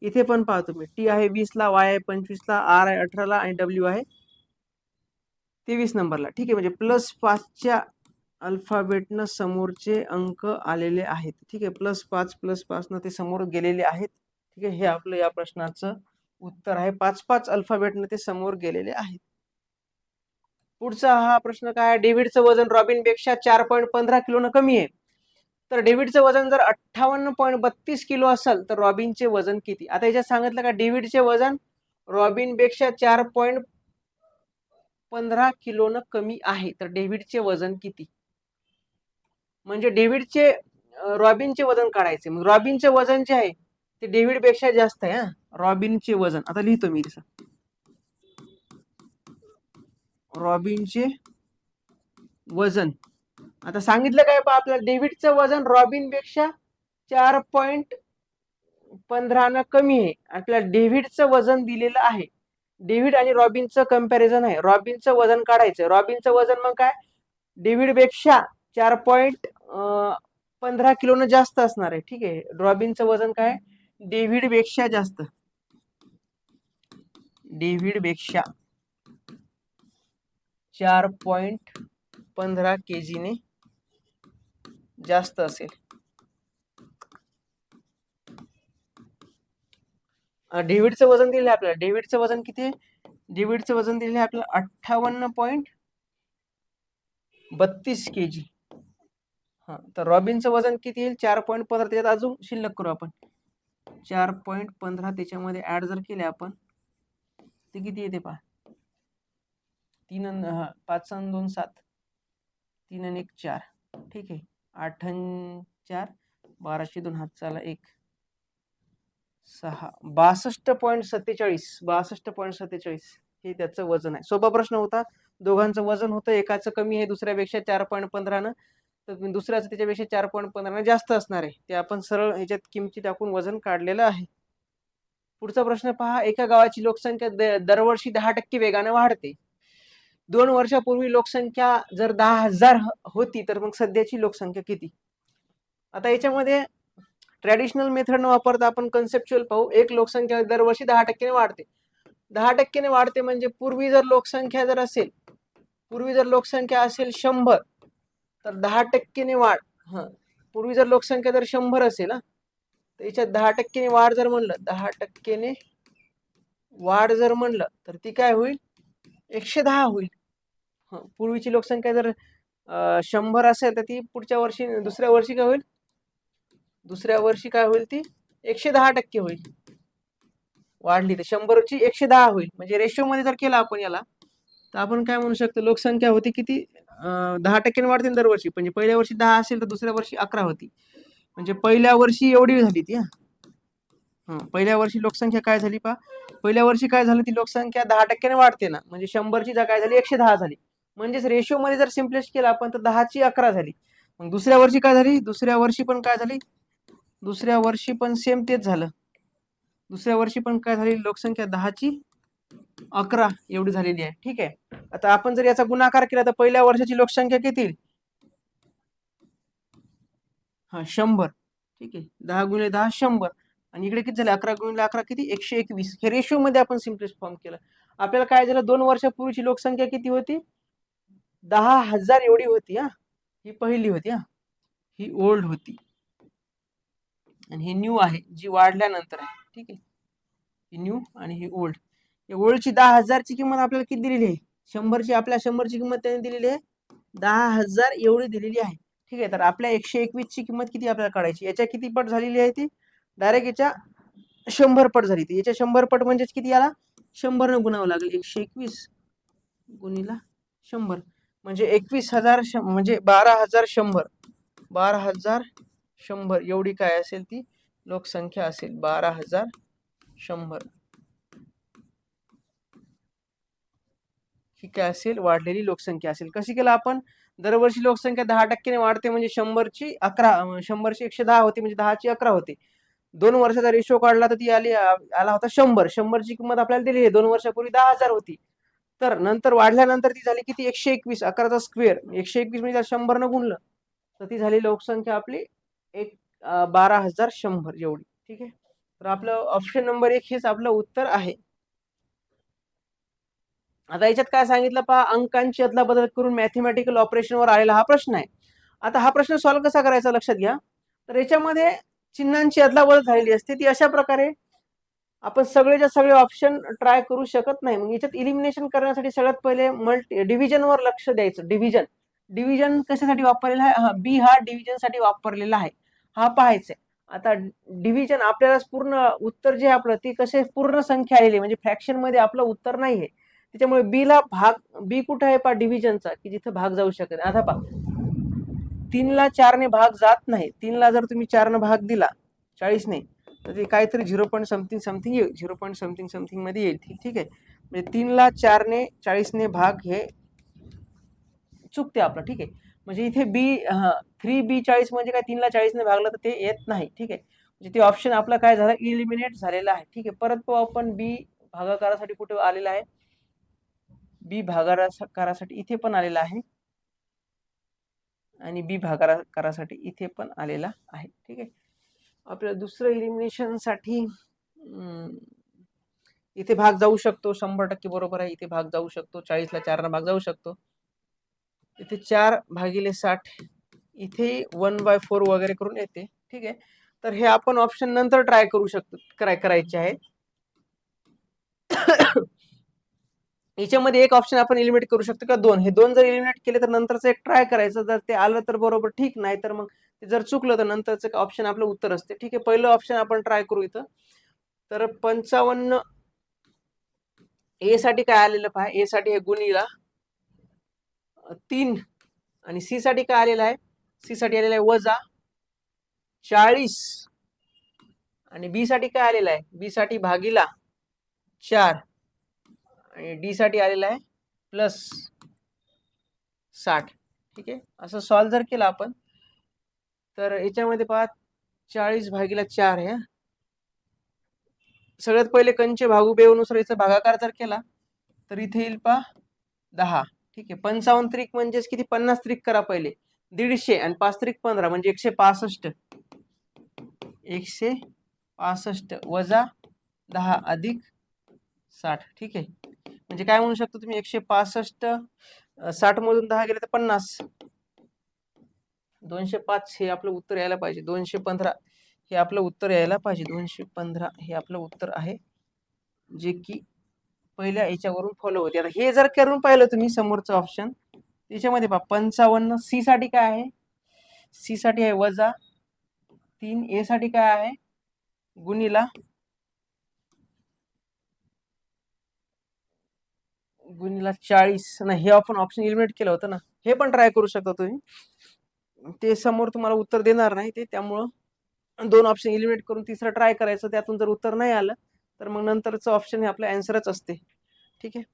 इथे पण पहा तुम्ही, T आहे 20 ला, Y आहे 25 ला, R आहे 18 ला आणि W आहे 23 नंबरला. ठीक आहे, म्हणजे +5च्या अल्फाबेटनं समोरचे अंक आलेले आहेत. ठीक आहे, +5 न ते समोर गेलेले आहेत. ठीक आहे, हे आपलं या प्रश्नाचं उत्तर आहे. 5 अल्फाबेटनं ते समोर गेलेले आहेत. पुढचा हा प्रश्न काय, डेव्हिडचं वजन रॉबिनपेक्षा 4.15 किलोनं कमी आहे. तर डेव्हिडचं वजन जर 58.32 किलो असेल तर रॉबिनचे वजन किती? आता याच्यात सांगितलं का डेव्हिडचे वजन रॉबिनपेक्षा 4.15 किलोनं कमी आहे, तर डेव्हिडचे वजन किती? म्हणजे डेव्हिडचे रॉबिनचे वजन काढायचे. मग रॉबिनचे वजन जे आहे ते डेव्हिडपेक्षा जास्त आहे. हा, रॉबिनचे वजन आता लिहितो मी तसं, रॉबिनचे वजन. आता सांगितलं काय पहा आपल्याला, डेव्हिडचं वजन रॉबिनपेक्षा 4.15 न कमी आहे. आपल्याला डेव्हिडचं वजन दिलेलं आहे. डेव्हिड आणि रॉबिनचं कंपॅरिझन आहे. रॉबिनचं वजन काढायचं. रॉबिनचं वजन मग काय, डेव्हिडपेक्षा 4.15 किलोनं जास्त असणार आहे. ठीक आहे, रॉबिनचं वजन काय, डेव्हिडपेक्षा जास्त, डेव्हिडपेक्षा 4.15 kg ने जास्त असेल. डेव्हिडचं वजन दिलं आहे आपल्याला. डेव्हिडचं वजन किती आहे, डेव्हिडचं वजन दिलं आहे आपल्याला 58.32 kg. हा, तर रॉबिनचं वजन किती येईल, 4.15. त्याच्यात अजून शिल्लक करू आपण, 4.15 त्याच्यामध्ये ऍड जर केले आपण ते किती येते पहा, 5 आणि 2 7, 3 आणि 1 4. ठीक आहे, 8 आणि 4 12, 2 हात चाला 1 6, 62.47, 62.47 हे त्याचं वजन आहे. सोपा प्रश्न होता. दोघांचं वजन होतं, एकाचं कमी आहे दुसऱ्यापेक्षा 4.15 न, तर दुसऱ्याचं त्याच्यापेक्षा 4.15 जास्त असणार आहे. ते आपण सरळ ह्याच्यात किमती टाकून वजन काढलेलं आहे. पुढचा प्रश्न पहा, एका गावाची लोकसंख्या दरवर्षी 10% वेगाने वाढते. 2 वर्षापूर्वी लोकसंख्या जर 10,000 होती तर मग सध्याची लोकसंख्या किती? आता याच्यामध्ये ट्रॅडिशनल मेथड न वापरता आपण कन्सेप्च्युअल पाहू. एक लोकसंख्या दरवर्षी 10% वाढते. 10% वाढते म्हणजे पूर्वी जर लोकसंख्या जर असेल, पूर्वी जर लोकसंख्या असेल 100, तर 10% वाढ. हा, पूर्वी जर लोकसंख्या जर 100 असेल हा, तर याच्यात 10% वाढ जर म्हणलं, 10% वाढ जर म्हणलं तर ती काय होईल, 110 होईल. पूर्वीची लोकसंख्या जर 100 असेल तर ती पुढच्या वर्षी दुसऱ्या वर्षी काय होईल, दुसऱ्या वर्षी काय होईल, ती 110% होईल. वाढली तर 100ची 110 होईल. म्हणजे रेशो मध्ये जर केला आपण याला, तर आपण काय म्हणू शकतो, लोकसंख्या होती किती, 10% वाढते दरवर्षी. म्हणजे पहिल्या वर्षी 10 असेल तर दुसऱ्या वर्षी 11 होती. म्हणजे पहिल्या वर्षी एवढी झाली ती. पहिल्या वर्षी लोकसंख्या काय झाली पहा, पहिल्या वर्षी काय झालं, ती लोकसंख्या 10% वाढते ना, म्हणजे 100ची काय झाली, 110 झाली. म्हणजेच रेशो मध्ये जर सिम्प्लिस्ट केला आपण तर 10ची 11 झाली. मग दुसऱ्या वर्षी काय झाली, दुसऱ्या वर्षी पण काय झाली, दुसऱ्या वर्षी पण सेम तेच झालं. दुसऱ्या वर्षी पण काय झाली, लोकसंख्या 10ची 11 एवढी झालेली आहे. ठीक आहे, आता आपण जर याचा गुणाकार केला तर पहिल्या वर्षाची लोकसंख्या किती, 100. ठीक आहे, 10 × 10 100. आणि इकडे किती झाले, 11 × 11 किती, 121. हे रेशो मध्ये आपण सिम्प्लिस्ट फॉर्म केलं. आपल्याला काय झालं, 2 वर्षापूर्वीची लोकसंख्या किती होती, 10,000 एवढी होती. ही पहिली होती. ही ओल्ड होती आणि ही न्यू आहे, जी वाढल्यानंतर आहे. ठीक आहे, ही न्यू आणि ही ओल्ड. ओल्डची 10,000ची किंमत आपल्याला किती दिलेली आहे, 100ची, आपल्या 100ची किंमत त्याने दिलेली आहे 10,000 एवढी दिलेली आहे. ठीक आहे. तर आपल्या 121 ची किंमत किती आपल्याला काढायची, याच्या किती पट झालेली आहे ती, डायरेक्ट याच्या 100 पट झाली ती. याच्या 100 पट म्हणजेच किती, याला 100 न गुणावं लागेल. 121 गुणिला 100 म्हणजे 21,000 म्हणजे 12,100. 12,100 एवढी काय असेल ती लोकसंख्या असेल. 12,100 ही काय असेल, वाढलेली लोकसंख्या असेल. कशी केलं आपण, दरवर्षी लोकसंख्या 10% वाढते म्हणजे 100ची 11, 100ची 110 होते म्हणजे 10ची 11 होते. 2 वर्षाचा रेशो काढला तर ती आला होता 100. 100ची किंमत आपल्याला दिली आहे. 2 वर्षापूर्वी 10,000 होती. तर नंतर वाढल्यानंतर ती झाली किती, 121. 11चा स्क्वेअर 121 म्हणजे 100 न गुणलं तर ती झाली लोकसंख्या आपली 12,100 एवढी. ठीक आहे. तर आपलं ऑप्शन नंबर 1 हेच आपलं उत्तर आहे. आता याच्यात काय सांगितलं पहा, अंकांची अदलाबदल करून मॅथमॅटिकल ऑपरेशनवर आलेला हा प्रश्न आहे. आता हा प्रश्न सॉल्व्ह कसा करायचा लक्षात घ्या. तर याच्यामध्ये चिन्हांची अदलाबदल झालेली असते ती अशा प्रकारे, आपण सगळेच्या सगळे ऑप्शन ट्राय करू शकत नाही. मग याच्यात इलिमिनेशन करण्यासाठी सगळ्यात पहिले डिव्हिजनवर लक्ष द्यायचं. डिव्हिजन कशासाठी वापरलेला आहे, हा बी हा डिव्हिजन साठी वापरलेला आहे, हा पाहायचा. आता डिव्हिजन आपल्याला पूर्ण उत्तर जे आपलं ते कसे पूर्ण संख्या आलेली म्हणजे फ्रॅक्शन मध्ये आपलं उत्तर नाही आहे. त्याच्यामुळे बी ला बी कुठे आहे पहा, डिव्हिजनचा, की जिथे भाग जाऊ शकत. आता पहा 3 ला 4 ने भाग जात नाही. 3 ला जर तुम्ही 4 ने भाग दिला 40 ने तर ते काहीतरी 0 पॉईंट समथिंग समथिंग येईल, 0 पॉईंट समथिंग समथिंग मध्ये येईल. ठीक आहे. म्हणजे 3 ला 4 ने 40 ने भाग हे चुकते आपलं. ठीक आहे. म्हणजे इथे बी 3b40 म्हणजे काय, 3 ला 40 ने भागलं तर ते येत नाही. ठीक आहे. म्हणजे ते ऑप्शन आपला काय झालं, इलिमिनेट झालेला आहे. ठीक आहे. परत पाहू आपण, बी भागाकारासाठी कुठे आलेला आहे, बी भागाकारासाठी इथे पण आलेला आहे आणि बी भागाकारासाठी इथे पण आलेला आहे. ठीक आहे. आपल्याला दुसरं इलिमिनेशन साठी इथे भाग जाऊ शकतो, 100% बरोबर आहे. इथे भाग जाऊ शकतो, 40 ला 4 भाग जाऊ शकतो. इथे 4/60 इथे 1/4 वगैरे करून येते. ठीक आहे. तर हे आपण ऑप्शन नंतर ट्राय करू शकतो, करायचे आहे. याच्यामध्ये एक ऑप्शन आपण एलिमिनेट करू शकतो का, 2. हे 2 जर एलिमिनेट केले तर नंतरचं एक ट्राय करायचं. जर ते आलं तर बरोबर, ठीक. नाही तर मग जर चुकलं तर नंतरचं ऑप्शन आपलं उत्तर असते. ठीक आहे. पहिलं ऑप्शन आपण ट्राय करू इथं. तर 55 ए साठी काय आलेलं पहा, ए साठी हे गुणिला 3 आणि सी साठी काय आलेलं आहे, सी साठी आलेलं आहे वजा 40 आणि बी साठी काय आलेलं आहे, बी साठी भागिला 4 आणि डी साठी आलेला आहे प्लस 60. ठीक आहे. असं सॉल्व जर केलं आपण तर याच्यामध्ये पहा 40/4 आहे. सगळ्यात पहिले कंचे भागू बेवनुसार याचा भागाकार जर केला तर इथे येईल पहा 10. ठीक आहे. 55 त्रिक म्हणजेच किती, 50 त्रिक करा पहिले, 150 आणि 5 त्रिक 15 म्हणजे 165. 165 वजा 10 अधिक 60. ठीक आहे. म्हणजे काय म्हणू शकतो तुम्ही, 165 60 मधून 10 गेले तर 50. 205 हे आपलं उत्तर यायला पाहिजे. 215 हे आपलं उत्तर यायला पाहिजे. 215 हे आपलं उत्तर आहे, जे की पहिल्या याच्यावरून फॉलो होते. आता हे जर करून पाहिलं तुम्ही समोरचं ऑप्शन, त्याच्यामध्ये पहा 55 सी साठी काय आहे, सी साठी आहे वजा 3, ए साठी काय आहे गुणिला 40. नाही, हे आपण ऑप्शन एलिमिनेट केलं होतं ना, हे पण ट्राय करू शकता तुम्ही. ते समोर तुम्हाला उत्तर देणार नाही ते, त्यामुळं 2 ऑप्शन एलिमिनेट करून तिसरं ट्राय करायचं. त्यातून जर उत्तर नाही आलं तर मग नंतरचं ऑप्शन हे आपलं आन्सरच असते. ठीक आहे.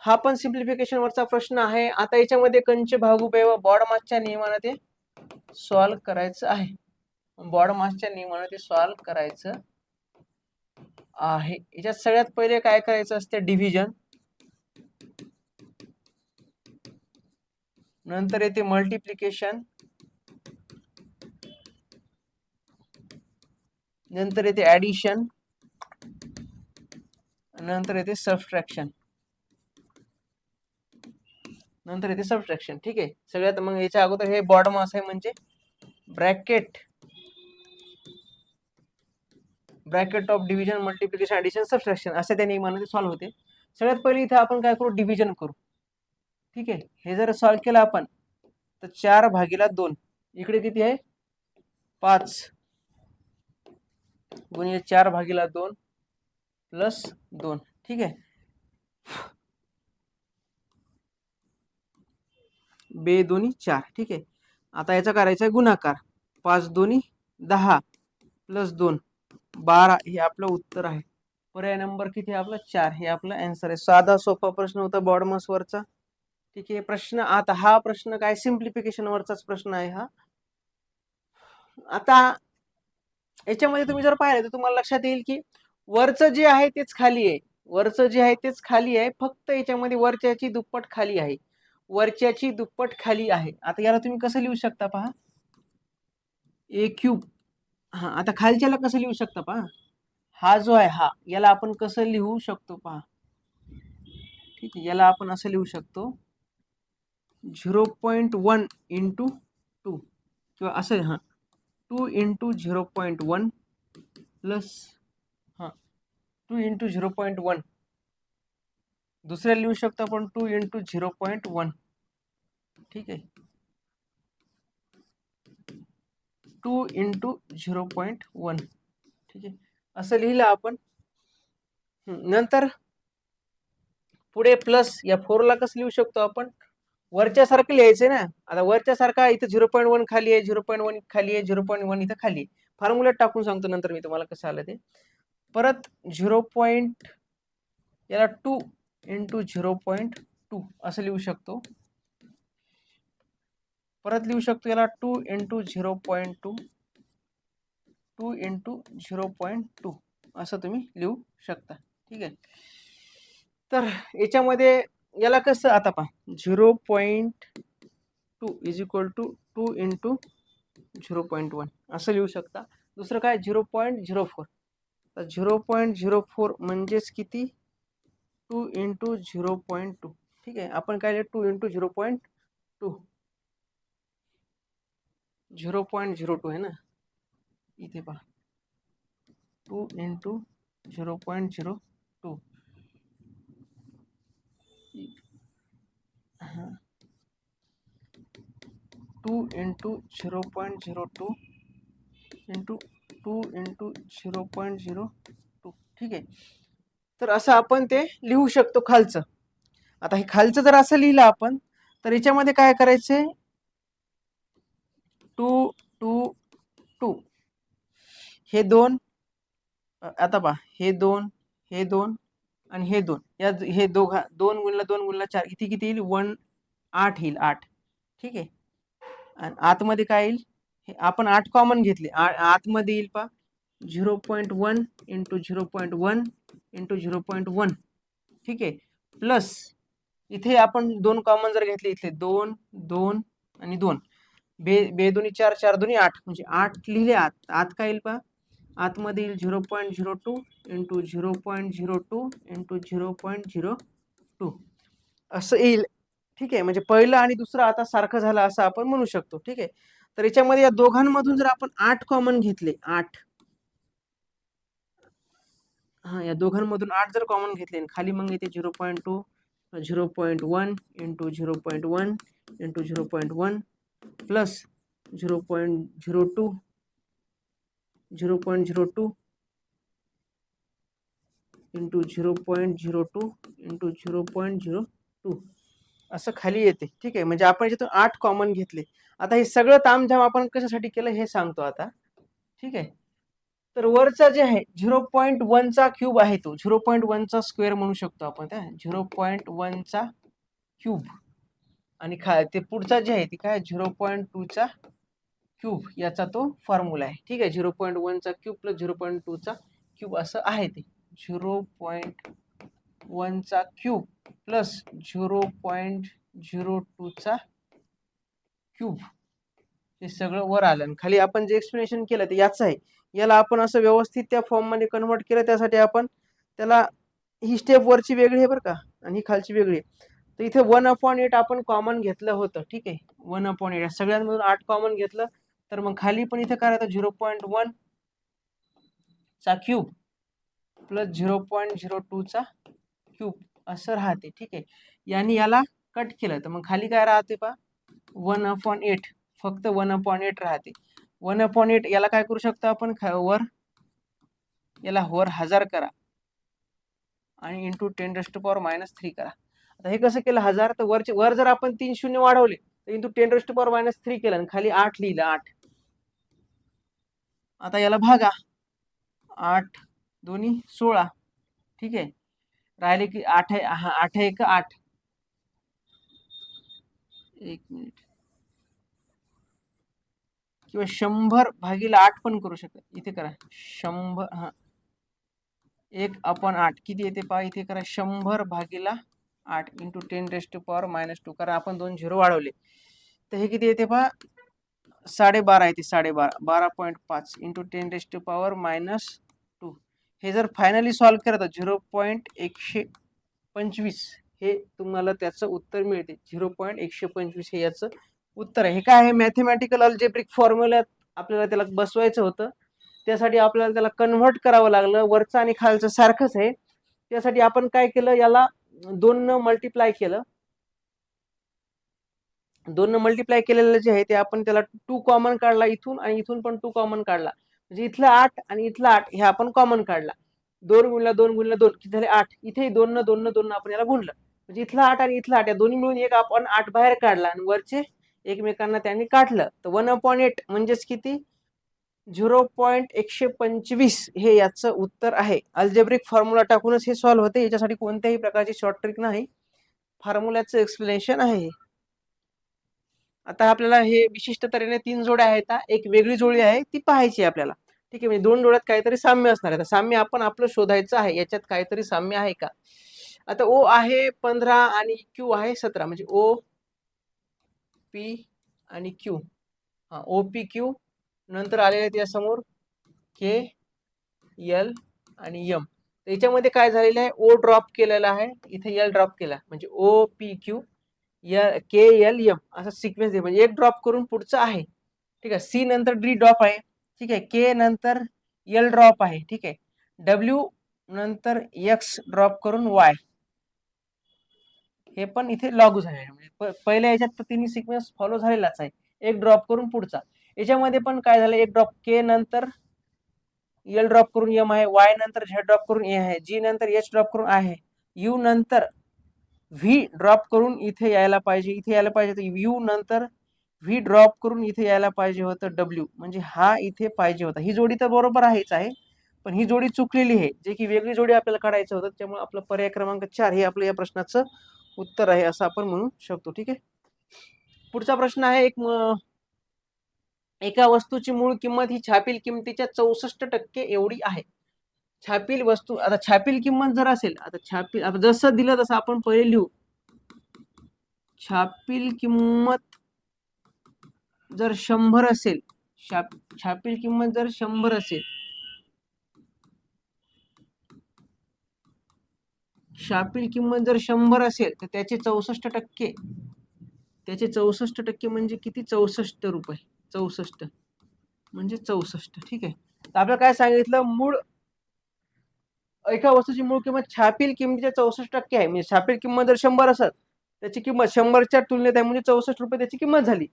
हा पण सिम्प्लिफिकेशन वरचा प्रश्न आहे. आता याच्यामध्ये कंचे भागूबे व बॉड मासच्या नियमाने ते सॉल्व्ह करायचं आहे. बॉड मासच्या नियमाने ते सॉल्व्ह करायचं आहे. याच्यात सगळ्यात पहिले काय करायचं असते, डिव्हिजन, नंतर येते मल्टिप्लिकेशन, नंतर येते ऍडिशन, नंतर येते सबट्रॅक्शन, नंतर येते सबट्रॅक्शन. ठीक आहे. सगळ्यात मग याच्या अगोदर हे बॉड मास आहे म्हणजे bracket of division, multiplication, addition, subtraction असे त्या नियमाने सॉल्व्ह होते. सगळ्यात पहिले इथे आपण काय करू, डिव्हिजन करू. ठीक आहे. हे जर सॉल्व्ह केलं आपण तर 4/2 इकडे किती आहे 5 गुणिले 4/2 प्लस 2. ठीक आहे, बे दोन्ही 4. ठीक आहे, आता याचा करायचा आहे गुणाकार. 5 दोन्ही 10 प्लस 2 12 हे आपलं उत्तर आहे. पर्याय नंबर किती आहे आपला 4 हे आपला आन्सर आहे. साधा सोपा प्रश्न होता बॉडमस वरचा. ठीक आहे, प्रश्न आता हा प्रश्न काय सिम्प्लिफिकेशन वरचाच प्रश्न आहे हा. आता याच्यामध्ये तुम्ही जर पाहिलं तर तुम्हाला लक्षात येईल की वरचं जे आहे तेच खाली आहे, वरचं जे आहे तेच खाली आहे, फक्त याच्यामध्ये वरच्याची दुप्पट खाली आहे, वरच्याची दुप्पट खाली आहे. आता याला तुम्ही कसं लिहू शकता पहा, ए क्यूब. हा, आता खालच्याला कसं लिहू शकता पहा, हा जो आहे हा याला आपण कसं लिहू शकतो पहा. ठीक आहे, याला आपण असं लिहू शकतो 0.1 इंटू 2 किंवा असं, हा 2 इंटू 0.1 प्लस 2 इंटू 0.1. दुसऱ्या लिहू शकतो आपण 2 इंटू 0.1. ठीक आहे, 2 इंटू 0.1. ठीक आहे, असं लिहिलं आपण. नंतर पुढे प्लस या 4 ला कसं लिहू शकतो आपण, वरच्या सारखं लिहायचंय ना. आता वरच्या सारखा इथं 0.1 खाली आहे, 0.1 खाली आहे, 0.1 इथं खाली आहे. फॉर्म्युला टाकून सांगतो नंतर मी तुम्हाला कसं आलं ते. परत 0. याला 2 इंटू 0.2 असं लिहू शकतो. परत लिहू शकतो याला 2 इंटू 0.2, 2 इंटू 0.2 असं तुम्ही लिहू शकता. ठीक आहे, तर याच्यामध्ये याला कसं आता पहा 0.2 इज इक्वल टू 2 इंटू 0.1 असं लिहू शकता. दुसरं काय 0.04. तर 0.04 म्हणजेच किती 2 इंटू 0.2. ठीक आहे, आपण काय लिहिलं 2 इंटू 0.2, 0.02 आहे ना इथे पहा, 2 इंटू 0.02. 2 into 0.02 into 2 into 0.02. ठीक आहे, तर असं आपण ते लिहू शकतो खालचं. आता हे खालचं जर असं लिहिलं आपण तर याच्यामध्ये काय करायचंय 2 2 2 हे 2, आता पहा हे 2 हे 2 आणि हे 2, या हे दोघा 2 गुणिले 2 गुणिले 4 किती येईल 8 येईल 8. ठीक आहे, आणि आतमध्ये काय येईल, हे आपण 8 कॉमन घेतले, आतमध्ये येईल पहा 0.1 इंटू 0.1 इंटू 0.1. ठीक आहे, प्लस इथे आपण 2 कॉमन जर घेतले, इथे 2 2 आणि 2, बे दोन्ही 4 4 दोन्ही 8 म्हणजे 8 लिहिले. आत काय येईल पहा, आतमध्ये येईल 0.02 इंटू 0.02 इंटू 0.02 असं येईल. ठीक आहे, म्हणजे पहिलं आणि दुसरं आता सारखं झालं असं आपण म्हणू शकतो. ठीक आहे, तर याच्यामध्ये या दोघांमधून जर आपण 8 कॉमन घेतले, 8, हा या दोघांमधून 8 जर कॉमन घेतले, खाली मग येते 0.2 0.1 into 0.1 into 0.1 plus 0.02 0.02 into 0.02 into 0.02 असं खाली येते. ठीक आहे, म्हणजे आपण याच्यातून 8 कॉमन घेतले. आता हे सगळं तामझाम आपण कशासाठी केलं हे सांगतो आता. ठीक आहे, तर वरचा जे आहे 0.1 चा क्यूब आहे, तो 0.1 चा स्क्वेअर म्हणू शकतो आपण त्या 0.1 चा क्यूब, आणि ते पुढचा जे आहे ते काय 0.2 चा क्यूब, याचा तो फॉर्म्युला आहे. ठीक आहे, 0.1 चा क्यूब प्लस 0.2 चा क्यूब असं आहे ते 0.1 चा क्यूब प्लस 0.02 चा क्यूब. हे सगळं वर आलं आणि खाली आपण जे एक्सप्लेनेशन केलं ते याचं आहे. याला आपण असं व्यवस्थित त्या फॉर्म मध्ये कन्वर्ट केलं, त्यासाठी आपण त्याला ही स्टेप वरची वेगळी आहे बरं का, आणि ही खालची वेगळी आहे. तर इथे 1/8 आपण कॉमन घेतलं होतं. ठीक आहे, 1/8 सगळ्यांमधून 8 कॉमन घेतलं, तर मग खाली पण इथे काय राहतं 0.1 चा क्यूब प्लस 0.02 चा क्यूब असं राहते. ठीक आहे, याने याला कट केलं तर मग खाली काय राहते पहा 1/8, फक्त 1/8 राहते. 1/8 याला काय करू शकतो आपण, याला वर 1000 करा आणि इंटू 10⁻³ करा. आता हे कसं केलं 1000, तर वर जर आपण 3 शून्य वाढवले तर इंटू 10⁻³ केलं आणि खाली 8 लिहिलं 8. आता याला भागा, 8 दोन्ही 16. ठीक आहे, राहिले की 8 आहे, 8 1 8. एक मिनिट, किंवा 100/8 पण करू शकता. इथे करा 100, हा 1/8 किती येते पहा, इथे करा 100/8 इंटू 10⁻² करा. आपण 2 झिरो वाढवले तर हे किती येते पहा, 12.5 येते. 12.5 इंटू 10⁻². हे जर फायनली सॉल्व्ह केलं तर 0.125 हे तुम्हाला त्याचं उत्तर मिळते. 0.125 हे याचं उत्तर आहे. हे काय आहे, मॅथमॅटिकल अल्जेब्रिक फॉर्म्युल्यात आपल्याला त्याला बसवायचं होतं. त्यासाठी आपल्याला त्याला कन्व्हर्ट करावं लागलं. वरचं आणि खालचं सारखंच आहे. त्यासाठी आपण काय केलं, याला 2 न मल्टिप्लाय केलं. 2 न मल्टिप्लाय केलेलं जे आहे ते आपण त्याला 2 कॉमन काढला इथून, आणि इथून पण 2 कॉमन काढला. म्हणजे इथलं 8 आणि इथलं 8 हे आपण कॉमन काढला. 2 गुणला 2 गुणला 2 किती झाले 8. इथे 2 न 2 न 2 आपण याला गुणलं, म्हणजे इथलं 8 आणि इथलं 8 या दोन्ही मिळून एक आपण 8 बाहेर काढला आणि वरचे एकमेकांना त्यांनी काढलं. तर 1/8 म्हणजेच किती, 0.125 हे याचं उत्तर आहे. अल्जेब्रिक फॉर्म्युला टाकूनच हे सॉल्व्ह होते. याच्यासाठी कोणत्याही प्रकारची शॉर्ट ट्रिक नाही, फॉर्म्युल्याचं एक्सप्लेनेशन आहे. आता आपल्याला हे विशिष्ट तऱ्हेने 3 जोड्या आहेत. एक वेगळी जोडी आहे ती पाहायची आपल्याला. ठीक आहे, म्हणजे 2 जोड्यात काहीतरी साम्य असणार आहे. साम्य आपण आपलं शोधायचं आहे, याच्यात काहीतरी साम्य आहे का. आता ओ आहे 15 आणि क्यू आहे 17, म्हणजे ओ पी आणि क्यू. हा ओ पी क्यू, नंतर आलेले त्यासमोर के एल आणि एम. याच्यामध्ये काय झालेलं आहे, ओ ड्रॉप केलेला आहे, इथे एल ड्रॉप केला, म्हणजे ओ पी क्यू के एल एम असा सिक्वेन्स आहे. म्हणजे एक ड्रॉप करून पुढचं आहे. ठीक आहे, सी नंतर डी ड्रॉप आहे. ठीक आहे, के नंतर एल ड्रॉप आहे. ठीक आहे, डब्ल्यू नंतर एक्स ड्रॉप करून वाय, हे पण इथे लागू झाले. म्हणजे पहिल्या याच्यात तर तिन्ही सिक्वेन्स फॉलो झालेलाच आहे. एक ड्रॉप करून पुढचा. याच्यामध्ये पण काय झालं, एक ड्रॉप के नंतर एल ड्रॉप करून एम आहे, वाय नंतर झेड ड्रॉप करून ए आहे, जी नंतर एच ड्रॉप करून आहे, यू नंतर व्ही ड्रॉप करून इथे यायला पाहिजे, इथे यायला पाहिजे. तर यू नंतर व्ही ड्रॉप करून इथे यायला पाहिजे होतं डब्ल्यू, म्हणजे हा इथे पाहिजे होता. ही जोडी तर बरोबर आहेच आहे, पण ही जोडी चुकलेली आहे, जे की वेगळी जोडी आपल्याला काढायचं होतं. त्यामुळे आपलं पर्याय क्रमांक 4 हे आपलं या प्रश्नाचं उत्तर आहे, असं आपण म्हणू शकतो. ठीक आहे, पुढचा प्रश्न आहे. एका वस्तूची मूळ किंमत ही छापील किमतीच्या 64% एवढी आहे. छापील वस्तू, आता छापील किंमत जर असेल, आता छापील जसं दिलं तसं आपण पहिले लिहू. छापील किंमत जर 100 असेल, छापील किंमत जर 100 असेल, छापील किंमत जर 100 असेल तर त्याचे 64%, त्याचे 64% म्हणजे किती, 64 रुपये. 64 म्हणजे 64. ठीक आहे, तर आपल्याला काय सांगितलं, मूळ एका वस्तूची मूळ किंमत छापील किमतीच्या 64% आहे. म्हणजे छापील किंमत जर 100 असेल, त्याची किंमत 100च्या तुलनेत आहे, म्हणजे 64 रुपये त्याची किंमत झाली.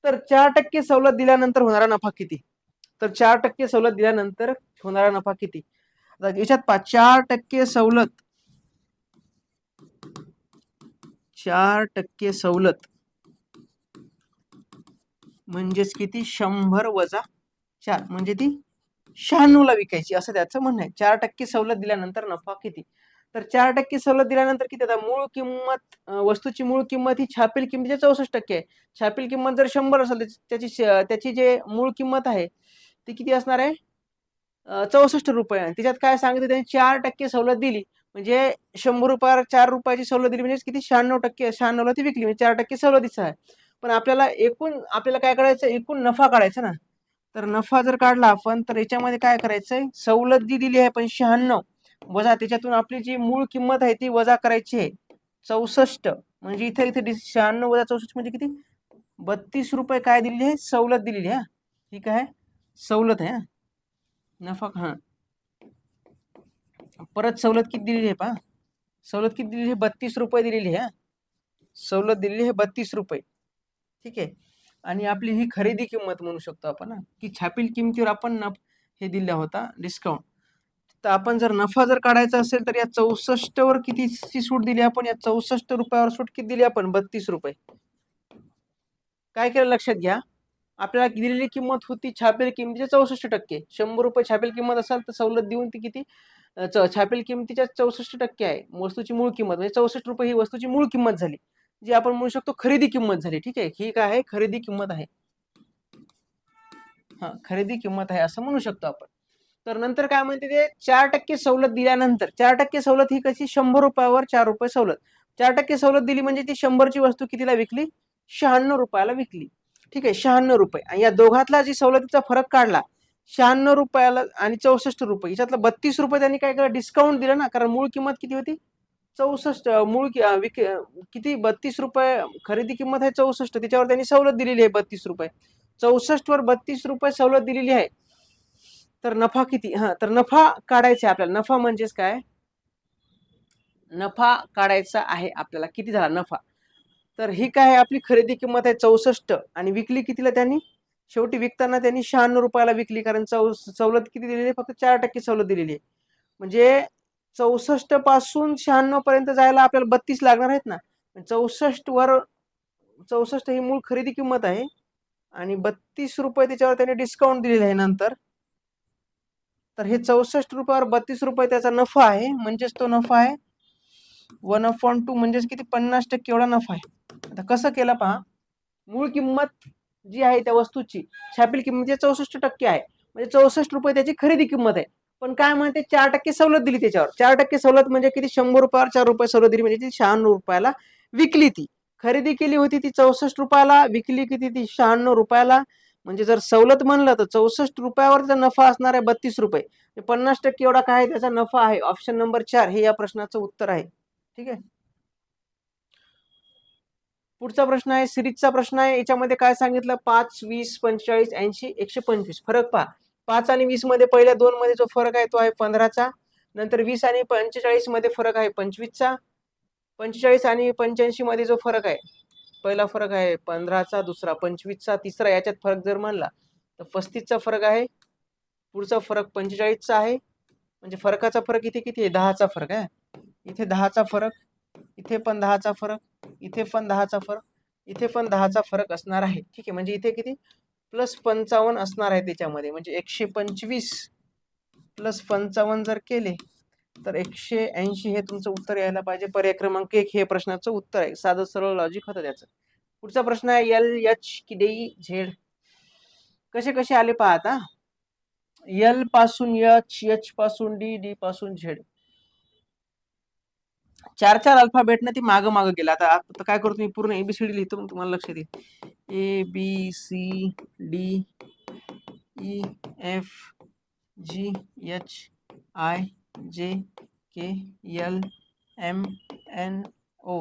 तर 4% सवलत दिल्यानंतर होणारा नफा किती. तर 4% सवलत दिल्यानंतर होणारा नफा किती. याच्यात 4% सवलत, 4% सवलत म्हणजेच किती, 100 वजा 4 म्हणजे ती 96 ला विकायची, असं त्याचं म्हणणं आहे. 4% सवलत दिल्यानंतर नफा किती. तर 4% सवलत दिल्यानंतर किती, आता मूळ किंमत, वस्तूची मूळ किंमत ही छापील किमतीच्या 64% आहे. छापील किंमत जर 100 असेल, त्याची जे मूळ किंमत आहे ती किती असणार आहे, 64 रुपये. त्याच्यात काय सांगितलं त्यांनी, 4% सवलत दिली, म्हणजे 100 रुपयावर 4 रुपयाची सवलत दिली, म्हणजे किती 96%, 96 ला ती विकली, म्हणजे 4% सवलतीचं आहे. पण आपल्याला आपल्याला काय करायचं, एकूण नफा काढायचा ना. तर नफा जर काढला आपण, तर याच्यामध्ये काय करायचंय, सवलत जी दिली आहे पण 96 वजा त्याच्यातून आपली जी मूळ किंमत आहे ती वजा करायची आहे 64. म्हणजे इथे 96 वजा 64 म्हणजे किती, 32 रुपये काय दिलेली आहे, सवलत दिलेली आहे. ठीक आहे, सवलत आहे. नफा, हा परत सवलत किती दिलेली आहे पहा, सवलत किती दिलेली आहे, 32 रुपये दिलेली आहे. सवलत दिलेली आहे 32 रुपये. ठीक आहे. आणि आपली ही खरेदी किंमत म्हणू शकतो आपण की छापील किमतीवर आपण हे दिला होता डिस्काउंट. तर आपण जर नफा जर काढायचा असेल तर या 64 वर कितीची सूट दिली आपण, या 64 रुपयावर सूट किती दिली आपण, 32 रुपये. काय केलं लक्षात घ्या, आपल्याला दिलेली किंमत होती छापील किमतीच्या 64%. 100 रुपये छापील किंमत असेल तर सवलत देऊन ती किती, छापील किमतीच्या 64% आहे वस्तूची मूळ किंमत, म्हणजे 64 रुपये ही वस्तूची मूळ किंमत झाली, जी आपण म्हणू शकतो खरेदी किंमत झाली. ठीक आहे, ही काय आहे, खरेदी किंमत आहे. हा, खरेदी किंमत आहे असं म्हणू शकतो आपण. तर नंतर काय म्हणते ते, 4% सवलत दिल्यानंतर, 4% सवलत ही कशी, 100 रुपयावर 4 रुपये सवलत. 4% सवलत दिली म्हणजे ती 100 ची वस्तू कितीला विकली, 96 रुपयाला विकली. ठीक आहे, 96 रुपये. आणि या दोघातला जी सवलतीचा फरक काढला, 96 रुपयाला आणि 64 रुपये, याच्यातलं 32 रुपये त्यांनी काय केलं, डिस्काउंट दिलं ना, कारण मूळ किंमत किती होती, 64. किती, 32 रुपये खरेदी किंमत आहे 64, त्याच्यावर त्यांनी सवलत दिलेली आहे 32 रुपये. 64 वर 32 रुपये सवलत दिलेली आहे. तर नफा किती, तर नफा काढायचा आहे आपल्याला. नफा म्हणजेच काय, नफा काढायचा आहे आपल्याला, किती झाला नफा. तर ही काय आपली खरेदी किंमत आहे 64, आणि विकली कितीला त्यांनी, शेवटी विकताना त्यांनी 96 रुपयाला विकली, कारण सवलत किती दिलेली आहे, फक्त 4% सवलत दिलेली आहे. म्हणजे 64 पासून 96 पर्यंत जायला आपल्याला 32 लागणार आहेत ना. 64 वर, 64 ही मूळ खरेदी किंमत आहे आणि 32 रुपये त्याच्यावर त्यांनी डिस्काउंट दिलेले आहे नंतर. तर हे 64 रुपयावर 32 रुपये त्याचा नफा आहे, म्हणजेच तो नफा आहे 1/2, म्हणजेच किती, 50% एवढा नफा आहे. आता कसं केलं पहा, मूळ किंमत जी आहे त्या वस्तूची, छापील किंमत 64% आहे, म्हणजे 64 रुपये त्याची खरेदी किंमत आहे. पण काय म्हणते, 4% सवलत दिली त्याच्यावर. 4% सवलत म्हणजे किती, 100 रुपयावर 4 रुपये सवलत दिली, म्हणजे ती 96 रुपयाला विकली. ती खरेदी केली होती ती 64 रुपयाला, विकली किती, ती 96 रुपयाला. म्हणजे जर सवलत म्हणलं तर 64 रुपयावर जर नफा असणार आहे 32 रुपये, 50% एवढा काय त्याचा नफा आहे. ऑप्शन नंबर 4 हे या प्रश्नाचं उत्तर आहे. ठीक आहे. पुढचा प्रश्न आहे, सिरीजचा प्रश्न आहे. याच्यामध्ये काय सांगितलं, 5, 20, 45, 80, 125. फरक पहा, 5 आणि 20 मध्ये, पहिल्या दोन मध्ये जो फरक आहे तो आहे 15चा. नंतर 20 आणि 45 मध्ये फरक आहे 25चा. 45 आणि 85 मध्ये जो फरक आहे, पहिला फरक आहे 15चा, दुसरा 25चा, तिसरा याच्यात फरक जर म्हणला तर 35चा फरक आहे. पुढचा फरक 45चा आहे. म्हणजे फरकाचा फरक इथे किती आहे, 10चा फरक आहे. इथे 10चा फरक, इथे पण 10चा फरक, इथे पण 10चा फरक, इथे पण 10चा फरक असणार आहे. ठीक आहे, म्हणजे इथे किती, +55 असणार आहे त्याच्यामध्ये. म्हणजे 125 + 55 जर केले तर 180 हे तुमचं उत्तर यायला पाहिजे. पर्याय क्रमांक 1 हे प्रश्नाचं उत्तर आहे. साधं सरळ लॉजिक होतं त्याचं. पुढचा प्रश्न आहे, LH डी झेड कसे कसे आले पहा आता. L पासून H, H पासून D, D पासून Z, 4 अल्फाबेटने ती मागं मागं गेला. आता काय करतो मी, पूर्ण ABCD लिहितो, मग तुम्हाला लक्षात येईल. ABCDEFGHIJKLMNO.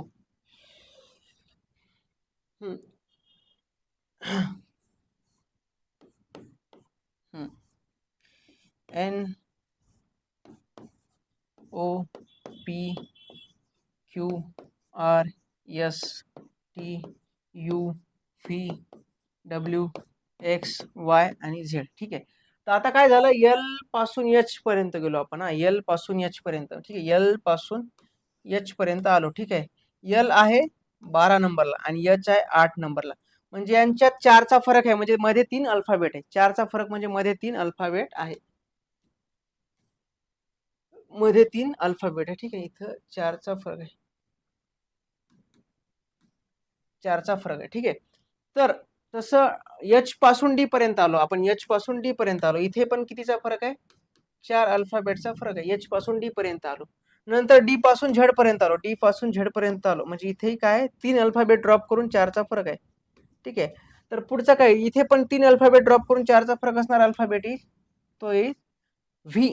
NOPQRSTUVWXY आणि Z. ठीक आहे. तर आता काय झालं, L पासून H पर्यंत गेलो आपण. L पासून H पर्यंत. ठीक आहे, L पासून H पर्यंत आलो. ठीक आहे, L आहे 12 नंबरला आणि H आहे 8 नंबरला. म्हणजे यांच्यात 4चा फरक आहे, म्हणजे मध्ये 3 अल्फाबेट आहे. 4चा फरक म्हणजे मध्ये 3 अल्फाबेट आहे, मध्ये 3 अल्फाबेट आहे. ठीक आहे, इथं 4चा फरक आहे, 4चा फरक आहे. ठीक आहे, तर तसं H पासून D पर्यंत आलो आपण. H पासून D पर्यंत आलो, इथे पण कितीचा फरक आहे, 4 अल्फाबेटचा फरक आहे. H पासून D पर्यंत आलो. नंतर D पासून Z पर्यंत आलो, D पासून Z पर्यंत आलो, म्हणजे इथेही काय 3 अल्फाबेट ड्रॉप करून 4चा फरक आहे. ठीक आहे, तर पुढचा काय, इथे पण 3 अल्फाबेट ड्रॉप करून 4चा फरक असणार अल्फाबेट येईल, तो येईल V.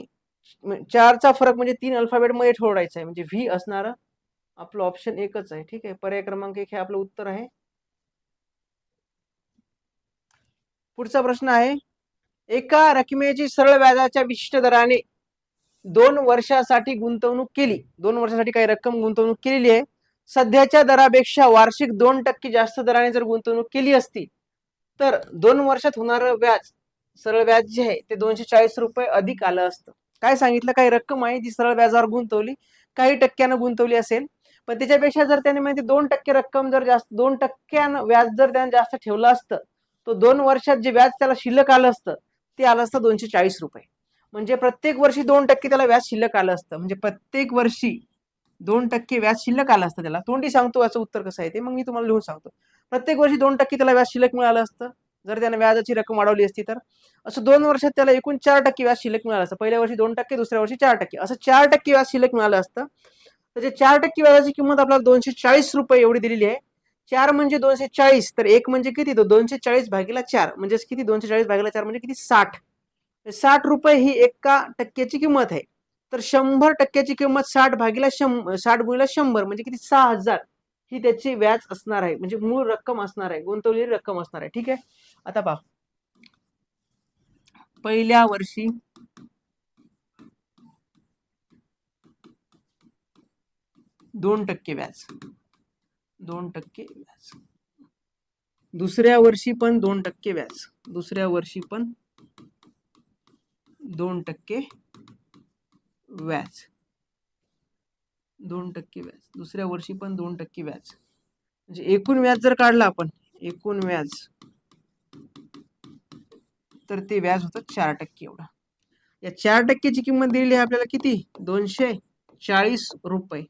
4चा फरक म्हणजे 3 अल्फाबेट मध्ये ठेवायचा आहे, म्हणजे V असणार आपलं ऑप्शन एकच आहे. ठीक आहे, पर्याय क्रमांक 1 हे आपलं उत्तर आहे. पुढचा प्रश्न आहे, एका रकमेची सरळ व्याजाच्या विशिष्ट दराने 2 वर्षासाठी गुंतवणूक केली. 2 वर्षासाठी काही रक्कम गुंतवणूक केलेली आहे. सध्याच्या दरापेक्षा वार्षिक 2% जास्त दराने जर गुंतवणूक केली असती तर 2 वर्षात होणारं व्याज, सरळ व्याज जे आहे ते 240 रुपये अधिक आलं असतं. काय सांगितलं, काही रक्कम आहे जी सरळ व्याजावर गुंतवली, काही टक्क्यानं गुंतवली असेल, पण त्याच्यापेक्षा जर त्याने म्हणजे 2% रक्कम जर जास्त, 2% व्याज जर त्याने जास्त ठेवलं असतं, तो 2 वर्षात जे व्याज त्याला शिल्लक आलं असतं ते आलं असतं 240 रुपये. म्हणजे प्रत्येक वर्षी 2% त्याला व्याज शिल्लक आलं असतं. म्हणजे प्रत्येक वर्षी 2% व्याज शिल्लक आलं असतं त्याला. तोंडी सांगतो याचं उत्तर कसं आहे ते, मग मी तुम्हाला लिहून सांगतो. प्रत्येक वर्षी 2% त्याला व्याज शिल्लक मिळालं असतं जर त्याने व्याजाची रक्कम वाढवली असती तर. असं 2 वर्षात त्याला एकूण 4% व्याज शिल्लक मिळालं असतं. पहिल्या वर्षी 2%, दुसऱ्या वर्षी 4%, असं 4% व्याज शिल्लक मिळालं असतं. त्याचे 4% व्याजाची किंमत आपल्याला 240 रुपये एवढी दिलेली आहे. 4 म्हणजे 240, तर 1 म्हणजे किती, तो 240 भागीला 4 म्हणजे किती, 240 भागीला 4 म्हणजे किती, 60. 60 रुपये ही 1% किंमत आहे. तर 100% किंमत 60 भागीला 60 गुणिले 100 म्हणजे किती, 6000 ही त्याची व्याज असणार आहे, म्हणजे मूळ रक्कम असणार आहे, गुंतवलेली रक्कम असणार आहे. ठीक आहे. आता पहा, पहिल्या वर्षी 2% व्याज, 2% व्याज, दुसऱ्या वर्षी पण 2% व्याज, दुसऱ्या वर्षी पण 2% व्याज, 2% व्याज, दुसऱ्या वर्षी पण 2% व्याज. म्हणजे एकूण व्याज जर काढलं आपण, एकूण व्याज, तर ते व्याज होतं 4% एवढं. या 4%ची किंमत दिलेली आहे आपल्याला किती, 240 रुपये.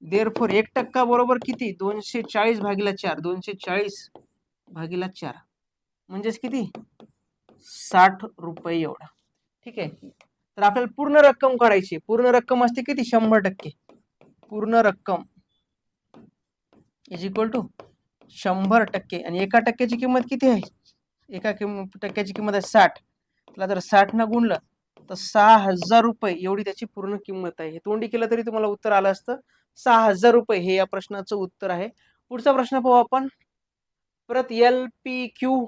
देअरफॉर 1% बरोबर किती, 240 भागीला 4, 240 भागीला 4 म्हणजेच किती, 60 रुपये एवढा. ठीक आहे. तर आपल्याला पूर्ण रक्कम काढायची. पूर्ण रक्कम असते किती, 100%. पूर्ण रक्कम इज इक्वल टू 100%. आणि 1%ची किंमत किती आहे, एका टक्क्याची किंमत आहे 60. त्याला जर 60 न गुणलं तर 6000 रुपये एवढी त्याची पूर्ण किंमत आहे. तोंडी केलं तरी तुम्हाला उत्तर आलं असतं 6000 रुपये, हे या प्रश्नाचं उत्तर आहे. पुढचा प्रश्न पाहू आपण. परत L P Q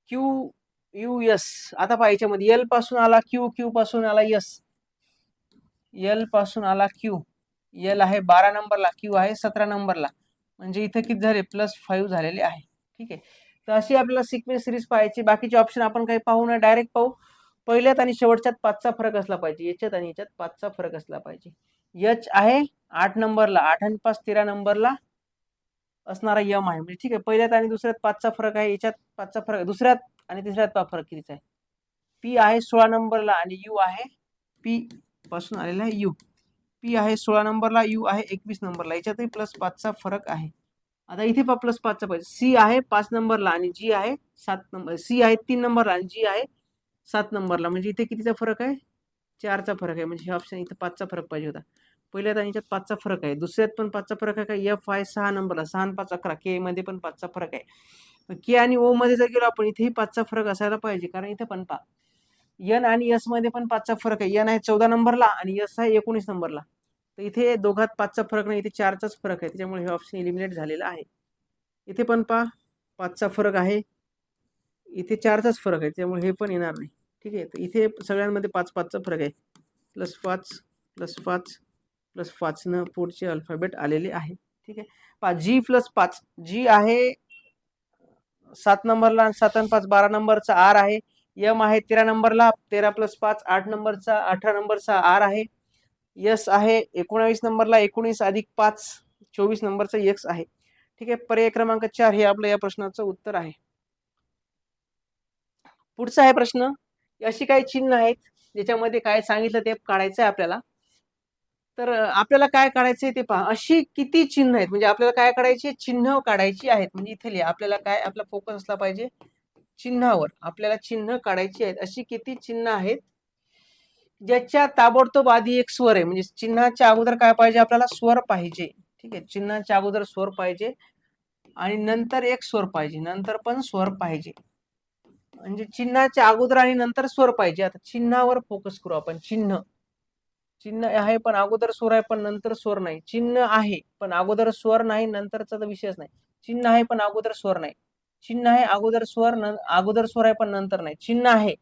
Q U S. आता पहा, याच्यामध्ये एल पासून आला क्यू, क्यू पासून आला एस, एल पासून आला क्यू, एल आहे 12 नंबरला, क्यू आहे 17 नंबरला, म्हणजे इथे किती झाले, +5 झालेले आहे. ठीक आहे. तर अशी आपल्याला सिक्वेन्स सिरीज पाहायची. बाकीचे ऑप्शन आपण काही पाहू ना, डायरेक्ट पाहू. पहिल्यात आणि शेवटच्यात 5चा फरक असला पाहिजे, याच्यात आणि याच्यात 5चा फरक असला पाहिजे. एच आहे 8 नंबरला, 8 आणि 5 13 नंबरला असणारा यम आहे. म्हणजे ठीक आहे, पहिल्यात आणि दुसऱ्यात 5चा फरक आहे, याच्यात 5चा फरक आहे, दुसऱ्यात आणि तिसऱ्यात फरक कितीचा आहे. पी आहे 16 नंबरला आणि यू आहे, पी पासून आलेला आहे यू, पी आहे 16 नंबरला, यू आहे 21 नंबरला, याच्यातही +5चा फरक आहे. आता इथे +5चा पाहिजे. सी आहे 5 नंबरला आणि जी आहे 7 नंबर, सी आहे 3 नंबरला आणि जी आहे 7 नंबरला, म्हणजे इथे कितीचा फरक आहे, 4चा फरक आहे. म्हणजे हे ऑप्शन इथे 5चा फरक पाहिजे होता. पहिल्यात आणि याच्यात 5चा फरक आहे, दुसऱ्यात पण 5चा फरक आहे. का एफ आहे 6 नंबरला, 6 आणि 5 11, के मध्ये पण 5चा फरक आहे. के आणि ओ मध्ये जर गेलो आपण, इथेही 5चा फरक असायला पाहिजे, कारण इथे पण पहा, एन आणि एस मध्ये पण 5चा फरक आहे. एन आहे 14 नंबरला आणि एस आहे 19 नंबरला, तर इथे दोघात 5चा फरक नाही, इथे 4चाच फरक आहे, त्याच्यामुळे हे ऑप्शन एलिमिनेट झालेलं आहे. इथे पण पहा 5चा फरक आहे, इथे 4चाच फरक आहे, त्यामुळे हे पण येणार नाही. ठीक आहे. तर इथे सगळ्यांमध्ये 5-5चा फरक आहे. +5 +5 +5 न पुढचे अल्फाबेट आलेले आहे. ठीक आहे. पहा, जी +5, जी आहे 7 नंबरला आणि 7 आणि 5 12 नंबरचा आर आहे. यम आहे 13 नंबरला, 13 +5 8 नंबरचा, 18 नंबरचा आर आहे. यस आहे 19 नंबरला, 19 अधिक 5 24 नंबरचा यक्स आहे. ठीक आहे. पर्याय क्रमांक 4 हे आपलं या प्रश्नाचं उत्तर आहे. पुढचा आहे प्रश्न. अशी काही चिन्ह आहेत ज्याच्यामध्ये काय सांगितलं ते काढायचं आहे आपल्याला. तर आपल्याला काय काढायचंय ते पहा. अशी किती चिन्ह आहेत, म्हणजे आपल्याला काय काढायची, चिन्ह काढायची आहेत. म्हणजे इथे लिहा, आपल्याला काय, आपला फोकस असला पाहिजे चिन्हावर. आपल्याला चिन्ह काढायची आहेत. अशी किती चिन्ह आहेत ज्याच्या ताबडतोब आधी एक स्वर आहे. म्हणजे चिन्हाच्या अगोदर काय पाहिजे, आपल्याला स्वर पाहिजे. ठीक आहे. चिन्हाच्या अगोदर स्वर पाहिजे आणि नंतर एक स्वर पाहिजे, नंतर पण स्वर पाहिजे. म्हणजे चिन्हाच्या अगोदर आणि नंतर स्वर पाहिजे. आता चिन्हावर फोकस करू आपण. चिन्ह, चिन्ह आहे पण अगोदर स्वर आहे पण नंतर स्वर नाही. चिन्ह आहे पण अगोदर स्वर नाही, नंतरचा तर विषयच नाही. चिन्ह आहे पण अगोदर स्वर नाही. चिन्ह आहे अगोदर स्वर, अगोदर स्वर आहे पण नंतर नाही. चिन्ह आहे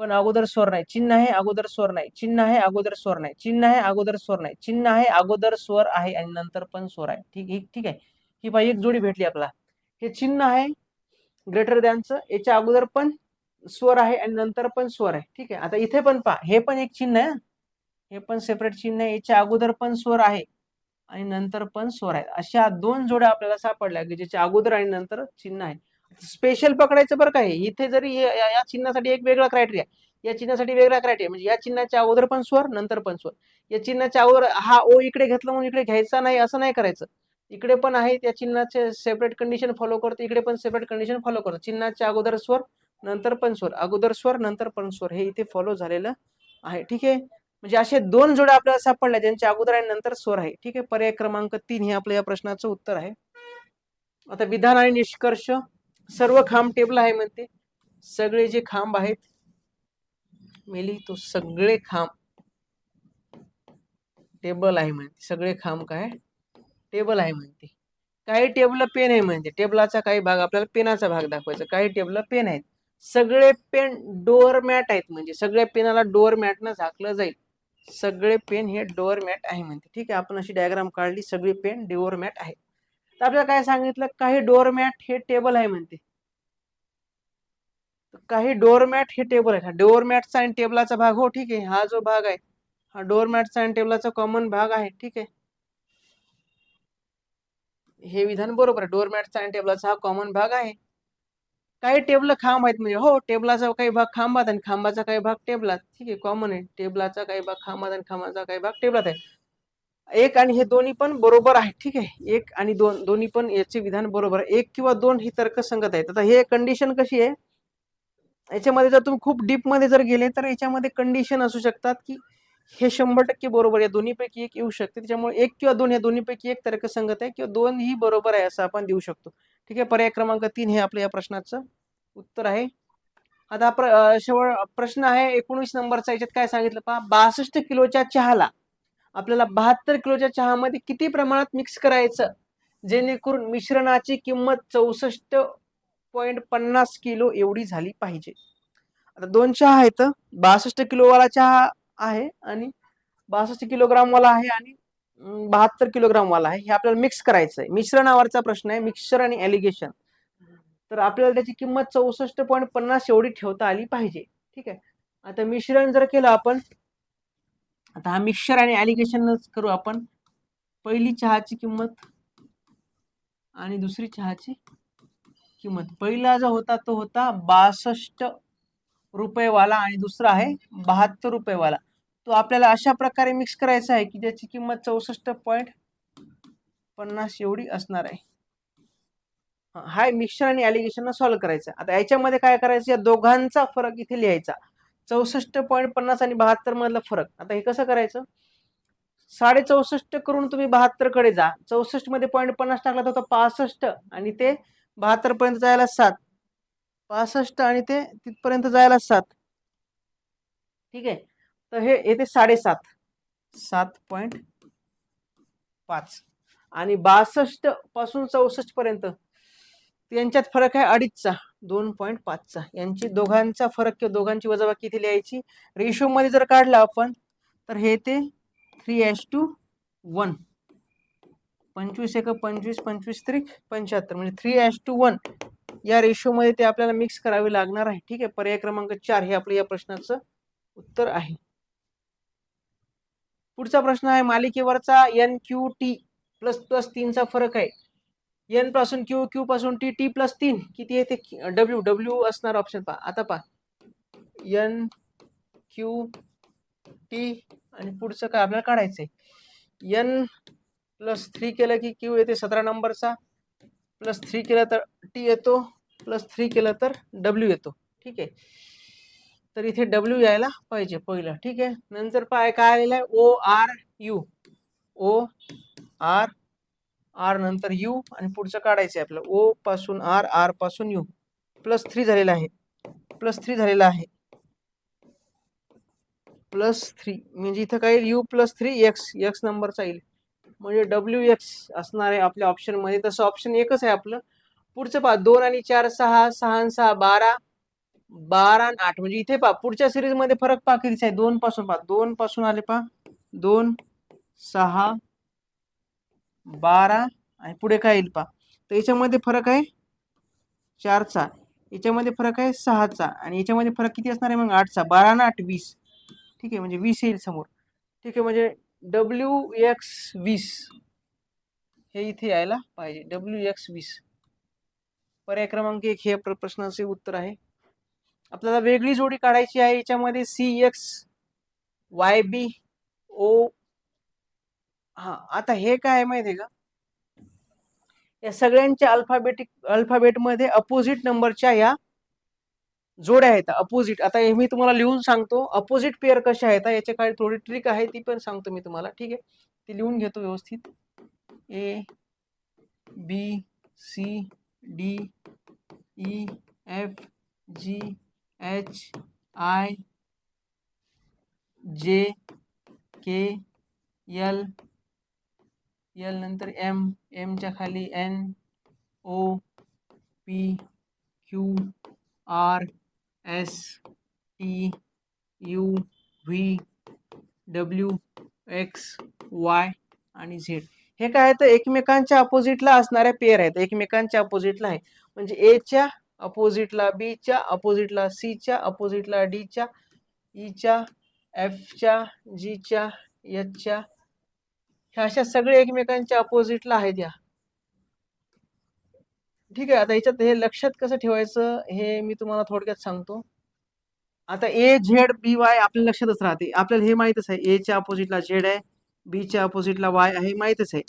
पण अगोदर स्वर नाही, चिन्ह आहे अगोदर स्वर नाही, चिन्ह आहे अगोदर स्वर नाही, चिन्ह आहे अगोदर स्वर नाही, चिन्ह आहे अगोदर स्वर आहे आणि नंतर पण स्वर आहे. ठीक आहे. ही पाहिजे एक जोडी भेटली आपला. हे चिन्ह आहे ग्रेटर दॅनचं, याच्या अगोदर पण स्वर आहे आणि नंतर पण स्वर आहे. ठीक आहे. आता इथे पण पहा, हे पण एक चिन्ह आहे, हे पण सेपरेट चिन्ह आहे, याच्या अगोदर पण स्वर आहे आणि नंतर पण स्वर आहे. अशा दोन जोड्या आपल्याला सापडल्या की ज्याच्या अगोदर आणि नंतर चिन्ह आहे. स्पेशल पकडायचं बरं काय, इथे जरी या चिन्हासाठी एक वेगळा क्रायटेरिया, या चिन्हासाठी वेगळा क्रायटेरिया, म्हणजे या चिन्हाच्या अगोदर पण स्वर नंतर पण स्वर. या चिन्हाच्या अगोदर हा ओ इकडे घेतला म्हणून इकडे घ्यायचा नाही असं नाही करायचं. इकडे पण आहे त्या चिन्हाचे सेपरेट कंडिशन फॉलो करतो, इकडे पण सेपरेट कंडिशन फॉलो करतो. चिन्हाच्या अगोदर स्वर नंतर पण स्वर, अगोदर स्वर नंतर पण स्वर, हे इथे फॉलो झालेलं आहे. ठीक आहे. म्हणजे असे दोन जोड्या आपल्याला सापडल्या ज्यांच्या अगोदर आणि नंतर स्वर आहे. ठीक आहे. पर्याय क्रमांक 3 हे आपल्या या प्रश्नाचं उत्तर आहे. आता विधान आणि निष्कर्ष. सर्व खांब टेबल आहे म्हणते, सगळे जे खांब आहेत मेली तो सगळे खांब टेबल आहे म्हणते, सगळे खांब काय टेबल आहे म्हणते. काही टेबल पेन आहे म्हणते, टेबलाचा काही भाग आपल्याला पेनाचा भाग दाखवायचा, काही टेबल पेन आहेत. सगळे पेन डोअर मॅट आहेत म्हणजे सगळ्या पेनाला डोअर मॅटनं झाकलं जाईल, सगळे पेन हे डोअर मॅट आहे म्हणते. ठीक आहे. आपण अशी डायग्राम काढली, सगळे पेन डोअर मॅट आहे. तर आपल्याला काय सांगितलं, काही डोअर मॅट हे टेबल आहे म्हणते, काही डोअर मॅट हे टेबल आहे. डोअर मॅटचा आणि टेबलाचा भाग, हो ठीक आहे, हा जो भाग आहे हा डोअर मॅटचा आणि टेबलाचा कॉमन भाग आहे. ठीक आहे. हे विधान बरोबर आहे, डोअर मॅटचा आणि टेबलाचा हा कॉमन भाग आहे. काही टेबल खांब आहेत म्हणजे, हो टेबलाचा काही भाग खांबात आणि खांबाचा काही भाग टेबलात. ठीक आहे, कॉमन आहे, टेबलाचा काही भाग खांबात आणि खांबाचा काही भाग टेबलात आहे. एक आणि हे दोन्ही पण बरोबर आहे. ठीक आहे. एक आणि दोन दोन्ही पण याचे विधान बरोबर आहे. एक किंवा दोन ही तर्कसंगत आहेत. आता हे कंडिशन कशी आहे, याच्यामध्ये जर तुम्ही खूप डीप मध्ये जर गेले तर याच्यामध्ये कंडिशन असू शकतात की हे 100% बरोबर आहे, दोन्हीपैकी एक येऊ शकते. त्याच्यामुळे एक किंवा दोन या दोन्हीपैकी एक तर्कसंगत आहे किंवा दोन ही बरोबर आहे असं आपण देऊ शकतो. ठीक आहे. पर्याय क्रमांक 3 हे आपल्या या प्रश्नाचं उत्तर आहे. आता शेवट प्रश्न आहे 19 नंबरचा. याच्यात काय सांगितलं पहा, 62 किलोच्या चहाला आपल्याला 72 किलोच्या चहामध्ये किती प्रमाणात मिक्स करायचं जेणेकरून मिश्रणाची किंमत 64.50 किलो एवढी झाली पाहिजे. आता दोन चहा आहेत, 62 किलोवाला चहा आहे आणि 62 किलोग्राम वाला आहे आणि 72 किलोग्राम वाला आहे. हे आपल्याला मिक्स करायचं आहे. मिश्रणावरचा प्रश्न आहे, मिक्सचर आणि ॲलिगेशन. तर आपल्याला त्याची किंमत 64.50 एवढी ठेवता आली पाहिजे. ठीक आहे. आता मिश्रण जर केलं आपण, आता हा मिक्सचर आणि ॲलिगेशनच करू आपण. पहिली चहाची किंमत आणि दुसरी चहाची किंमत. पहिला जो होता तो होता 62 रुपयेवाला आणि दुसरा आहे 72 रुपयेवाला. तो आपल्याला अशा प्रकारे मिक्स करायचा आहे की ज्याची किंमत 64.50 एवढी असणार आहे. हा मिक्सचर आणि ॲलिगेशन सॉल्व्ह करायचा. आता याच्यामध्ये काय करायचं, या दोघांचा फरक इथे लिहायचा, 64.50 आणि 72 मधला फरक. आता हे कसं करायचं, 64.5 करून तुम्ही 72 कडे जा, 64 मध्ये 0.50 टाकला तर 65 आणि ते 72 पर्यंत जायला 7, 65 आणि ते तिथपर्यंत जायला 7. ठीक आहे. तर हे येते 7.5, 7.5 आणि 62 पासून 64 पर्यंत यांच्यात फरक आहे 2.5चा, 2.5चा. यांची दोघांचा फरक किंवा दोघांची वजाबाकी इथे लिहायची. रेशो मध्ये जर काढला आपण तर हे ते 3:1, 25 एक 25, 25 त्रिक 75, म्हणजे 3:1 या रेशो मध्ये ते आपल्याला मिक्स करावे लागणार आहे. ठीक आहे. पर्याय क्रमांक 4 हे आपल्या या प्रश्नाचं उत्तर आहे. पुढचा प्रश्न आहे मालिकेवरचा NQT प्लस प्लस 3चा फरक आहे. N पासून Q, Q पासून T, T प्लस 3 किती येते W, W असणार ऑप्शन पहा. आता पहा, NQT आणि पुढचं काय आपल्याला काढायचंय, N प्लस 3 केलं की Q येते 17 नंबरचा, प्लस 3 केलं तर T येतो, प्लस 3 केलं तर W येतो. ठीक आहे. तर इथे W यायला पाहिजे पहिलं. ठीक आहे. नंतर काय आलेलं आहे, ORU, OR नंतर U आणि पुढचं काढायचं आहे आपलं, O पासून R, R पासून U, प्लस 3 झालेला आहे, प्लस 3 झालेला आहे, प्लस 3 म्हणजे इथं काय U प्लस 3 X नंबरचा येईल, म्हणजे WX असणार आहे आपल्या ऑप्शन मध्ये. तसं ऑप्शन एकच आहे आपलं. पुढचं पहा, 2 आणि 4 6, 6 आणि 6 12, 12 आणि 8 म्हणजे इथे पहा पुढच्या सिरीज मध्ये फरक पहा कितीचा आहे, 2 पासून पहा, 2 पासून आले पहा 2 6 12 आणि पुढे काय येईल पहा, तर याच्यामध्ये फरक आहे 4चा, याच्यामध्ये फरक आहे 6चा आणि याच्यामध्ये फरक किती असणार आहे मग 8चा, 12 ना 8 20, ठीक आहे म्हणजे 20 येईल समोर, ठीक आहे म्हणजे WX20 हे इथे यायला पाहिजे, WX20 पर्याय क्रमांक 1 हे प्रश्नाचे उत्तर आहे. आपल्याला वेगळी जोडी काढायची आहे, याच्यामध्ये CXYBO. हा आता हे काय आहे माहिती आहे का, या सगळ्यांच्या अल्फाबेट मध्ये अपोजिट नंबरच्या या जोड्या आहेत अपोजिट. आता हे मी तुम्हाला लिहून सांगतो अपोजिट पेअर कशा आहेत, याच्या काही थोडी ट्रिक आहे ती पण सांगतो मी तुम्हाला, ठीक आहे ती लिहून घेतो व्यवस्थित. ABCDEFGHIJKL, नंतर M च्या खाली NOPQRSTUVWXY आणि Z. हे काय आहे तर एकमेकांच्या अपोजिटला असणाऱ्या पेअर आहेत, एकमेकांच्या अपोजिटला आहे म्हणजे ए च्या अपोजिटला, बी च्या अपोजिटला, सी च्या अपोजिटला, डी च्या, ई च्या, एफ च्या, जी च्या, एच च्या, ह्या अशा सगळे एकमेकांच्या अपोजिटला आहेत या, ठीक आहे. आता याच्यात हे लक्षात कसं ठेवायचं हे मी तुम्हाला थोडक्यात सांगतो. आता AZBY आपल्या लक्षातच राहते, आपल्याला हे माहितच आहे ए च्या अपोजिटला झेड आहे, बी च्या अपोजिटला वाय आहे माहितच आहे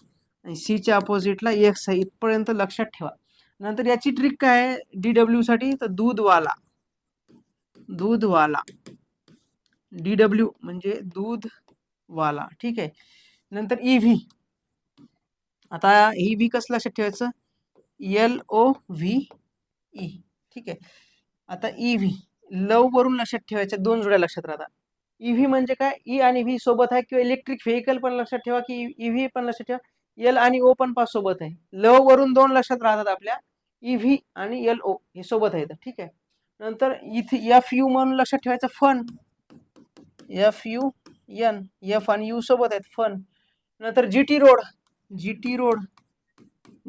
आणि सी च्या अपोजिटला एक्स आहे, इथपर्यंत लक्षात ठेवा. नंतर याची ट्रिक काय आहे DW साठी, तर दूधवाला, DW म्हणजे दूधवाला, ठीक आहे. नंतर EV, आता EV कसं लक्षात ठेवायचं, LOVE, ठीक आहे. आता EV लव वरून लक्षात ठेवायच्या, दोन जोड्या लक्षात राहतात. EV म्हणजे काय, ई आणि व्ही सोबत आहे, किंवा इलेक्ट्रिक व्हेकल पण लक्षात ठेवा की EV पण लक्षात ठेवा, एल आणि ओ पण पास सोबत आहे. लव वरून दोन लक्षात राहतात आपल्या, EV आणि LO हे सोबत आहेत, ठीक आहे. नंतर इथे FU म्हणून लक्षात ठेवायचं, फन, FUN, F आणि U सोबत आहेत, फन. नंतर GT road,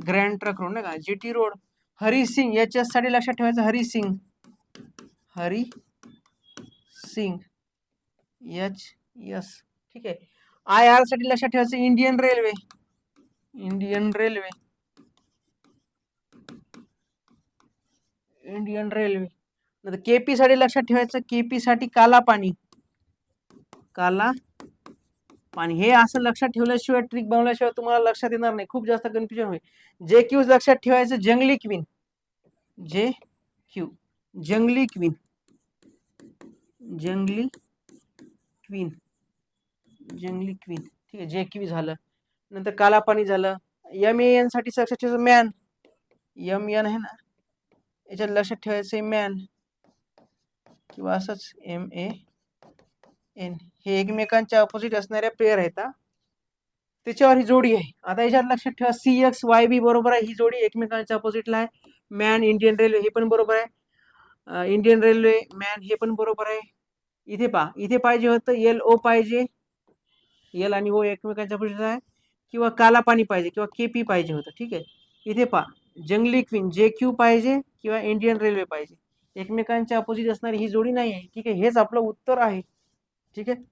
grand trunk road नाही का, GT road. Hari Singh, HS साठी लक्षात ठेवायचं, हरी सिंग, HS, ठीक आहे. IR साठी लक्षात ठेवायचं, इंडियन रेल्वे, नंतर KP साठी लक्षात ठेवायचं, KP साठी काला पाणी, हे असं लक्षात ठेवल्याशिवाय, ट्रिक बनवल्याशिवाय तुम्हाला लक्षात येणार नाही, खूप जास्त कन्फ्युजन होईल. JQ लक्षात ठेवायचं, जंगली क्वीन, JQ जंगली क्वीन, ठीक आहे, JQ झालं. नंतर काला पाणी झालं. MAN साठी लक्षात ठेवायचं, मॅन, MN आहे ना, याच्यात लक्षात ठेवायचं मॅन, किंवा असंच MAN, हे एकमेकांच्या अपोजिट असणाऱ्या पेअर आहेत, त्याच्यावर ही जोडी आहे. आता याच्यात लक्षात ठेवा CXYB बरोबर आहे, ही जोडी एकमेकांच्या अपोजिटला आहे. मॅन इंडियन रेल्वे हे पण बरोबर आहे, इंडियन रेल्वे मॅन हे पण बरोबर आहे. इथे पहा, इथे पाहिजे होतं LO पाहिजे, एल आणि ओ एकमेकांच्या अपोजिटला आहे, किंवा काला पाणी पाहिजे, किंवा KP पाहिजे होतं, ठीक आहे. इथे पहा जंगली क्वीन, JQ पाहिजे, किंवा इंडियन रेल्वे पाहिजे, एकमेकांच्या अपोजिट असणारी ही जोडी नाही आहे, ठीक आहे. हेच आपलं उत्तर आहे, ठीक आहे.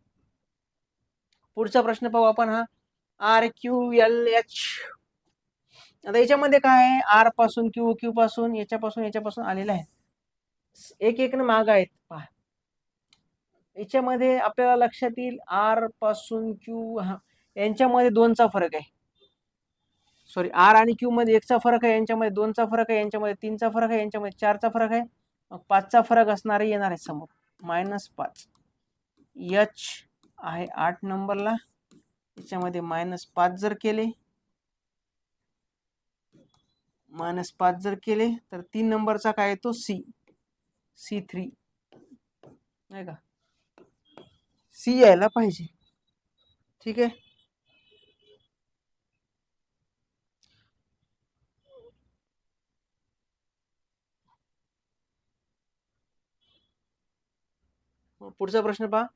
पुढचा प्रश्न पाहू आपण, हा RQLH. आता याच्यामध्ये काय आहे, R पासून क्यू पासून याच्यापासून आलेला आहे, एक एक माग आहेत पहा. याच्यामध्ये आपल्याला लक्षात येईल R पासून Q, यांच्यामध्ये 2चा फरक आहे, सॉरी R आणि Q मध्ये 1चा फरक आहे, यांच्यामध्ये 2चा फरक आहे, यांच्यामध्ये 3चा फरक आहे, यांच्यामध्ये 4चा फरक आहे, मग 5चा फरक असणारे येणार आहे समोर, -5. H आहे 8 नंबरला, याच्यामध्ये -5 जर केले, तर 3 नंबरचा काय येतो, C3 नाही का, C यायला पाहिजे, ठीक आहे. पुढचा प्रश्न पहा.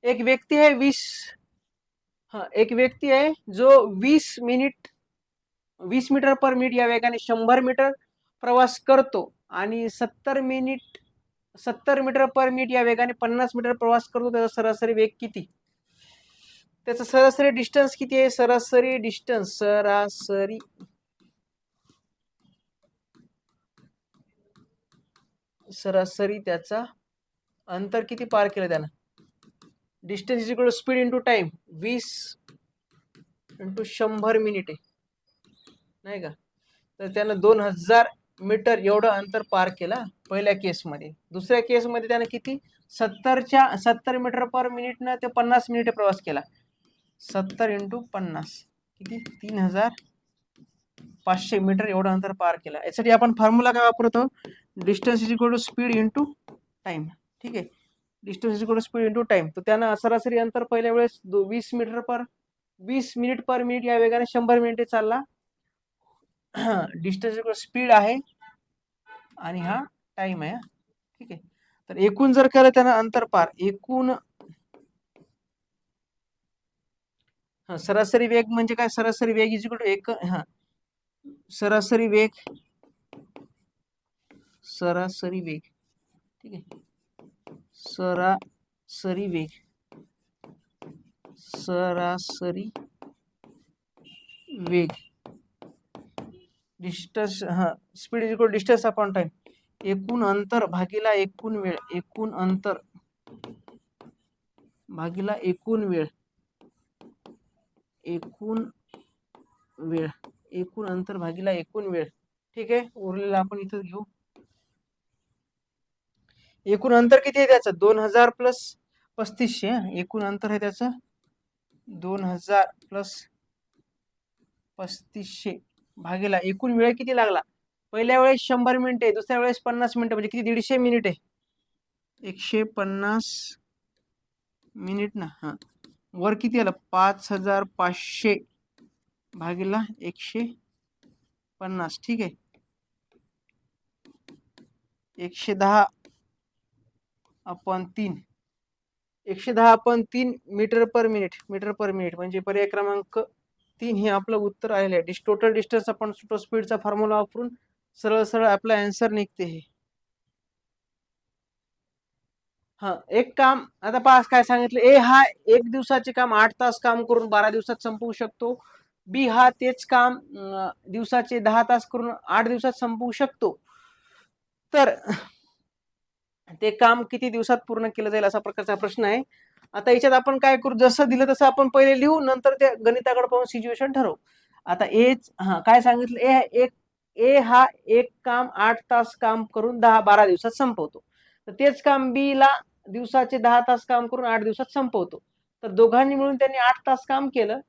एक व्यक्ती आहे एक व्यक्ती आहे जो 20 मीटर पर मिनिट या वेगाने 100 मीटर प्रवास करतो आणि 70 मीटर पर मिनिट या वेगाने 50 मीटर प्रवास करतो. त्याचा सरासरी वेग किती? त्याचा सरासरी डिस्टन्स किती आहे? सरासरी त्याचा अंतर किती पार केलं त्यानं? Distance is equal to speed into time. 20 into 100 minute आहे, नाही का? तर त्यानं 2000 मीटर एवढं अंतर पार केलं पहिल्या केसमध्ये. दुसऱ्या केसमध्ये त्यानं किती? 70 मीटर पर मिनिटनं ते 50 मिनिट प्रवास केला. 70 इंटू 50 किती? 3500 मीटर एवढं अंतर पार केला. यासाठी आपण फॉर्म्युला काय वापरतो? Distance is equal to speed into time. ठीक आहे, distance is equal to speed into time. तर त्यानं सरासरी अंतर पहिल्या वेळेस 20 मिनिट पर मिनिट या वेगाने 100 मिनिटे चालला. डिस्टन्स इक्वल स्पीड आहे आणि हा टाइम आहे. ठीक आहे, तर एकूण जर केलं त्यानं अंतर पार, सरासरी वेग म्हणजे काय? सरासरी वेग इज इक्वल टू सरासरी वेग ठीक आहे, सरासरी वेग distance speed is equal distance upon time. एकूण अंतर भागिला एकूण वेळ. एकूण अंतर भागिला एकूण वेळ. एकूण अंतर भागिला एकूण वेळ. ठीक आहे, उरलेला आपण इथं घेऊ. एकूण अंतर किती आहे त्याचं? 2000 प्लस 3500. एकूण अंतर आहे त्याचं 2000 प्लस 3500 भागिला एकूण वेळ किती लागला? पहिल्या वेळेस 100 मिनिटे, दुसऱ्या वेळेस 50 मिनिटं, म्हणजे किती? 150 मिनिट आहे. 150 मिनिट ना. वर किती आलं? 5500 भागिला 150. ठीक आहे, 110/3. 110/3 मीटर पर मिनिट. म्हणजे पर्याय क्रमांक 3 हे आपलं उत्तर आलेलं आहे. टोटल डिस्टन्स आपण स्पीडचा फॉर्म्युला वापरून सरळ सरळ आपला आन्सर निघते हे. एक काम आता पास काय सांगितलं? ए हा 1 दिवसाचे काम 8 तास काम करून 12 दिवसात संपवू शकतो. बी हा तेच काम दिवसाचे 10 तास करून 8 दिवसात संपवू शकतो. तर ते काम किती दिवसात पूर्ण केलं जाईल, असा प्रकारचा प्रश्न आहे. आता याच्यात आपण काय करू? जसं दिलं तसं आपण पहिले लिहू, नंतर त्या गणिताकडे पाहून सिच्युएशन ठरवू. आता काय सांगितलं? ए हा एक काम 8 तास काम करून 10-12 दिवसात संपवतो. तर तेच काम बी ला दिवसाचे 10 तास काम करून 8 दिवसात संपवतो. तर दोघांनी मिळून त्यांनी 8 तास काम केलं,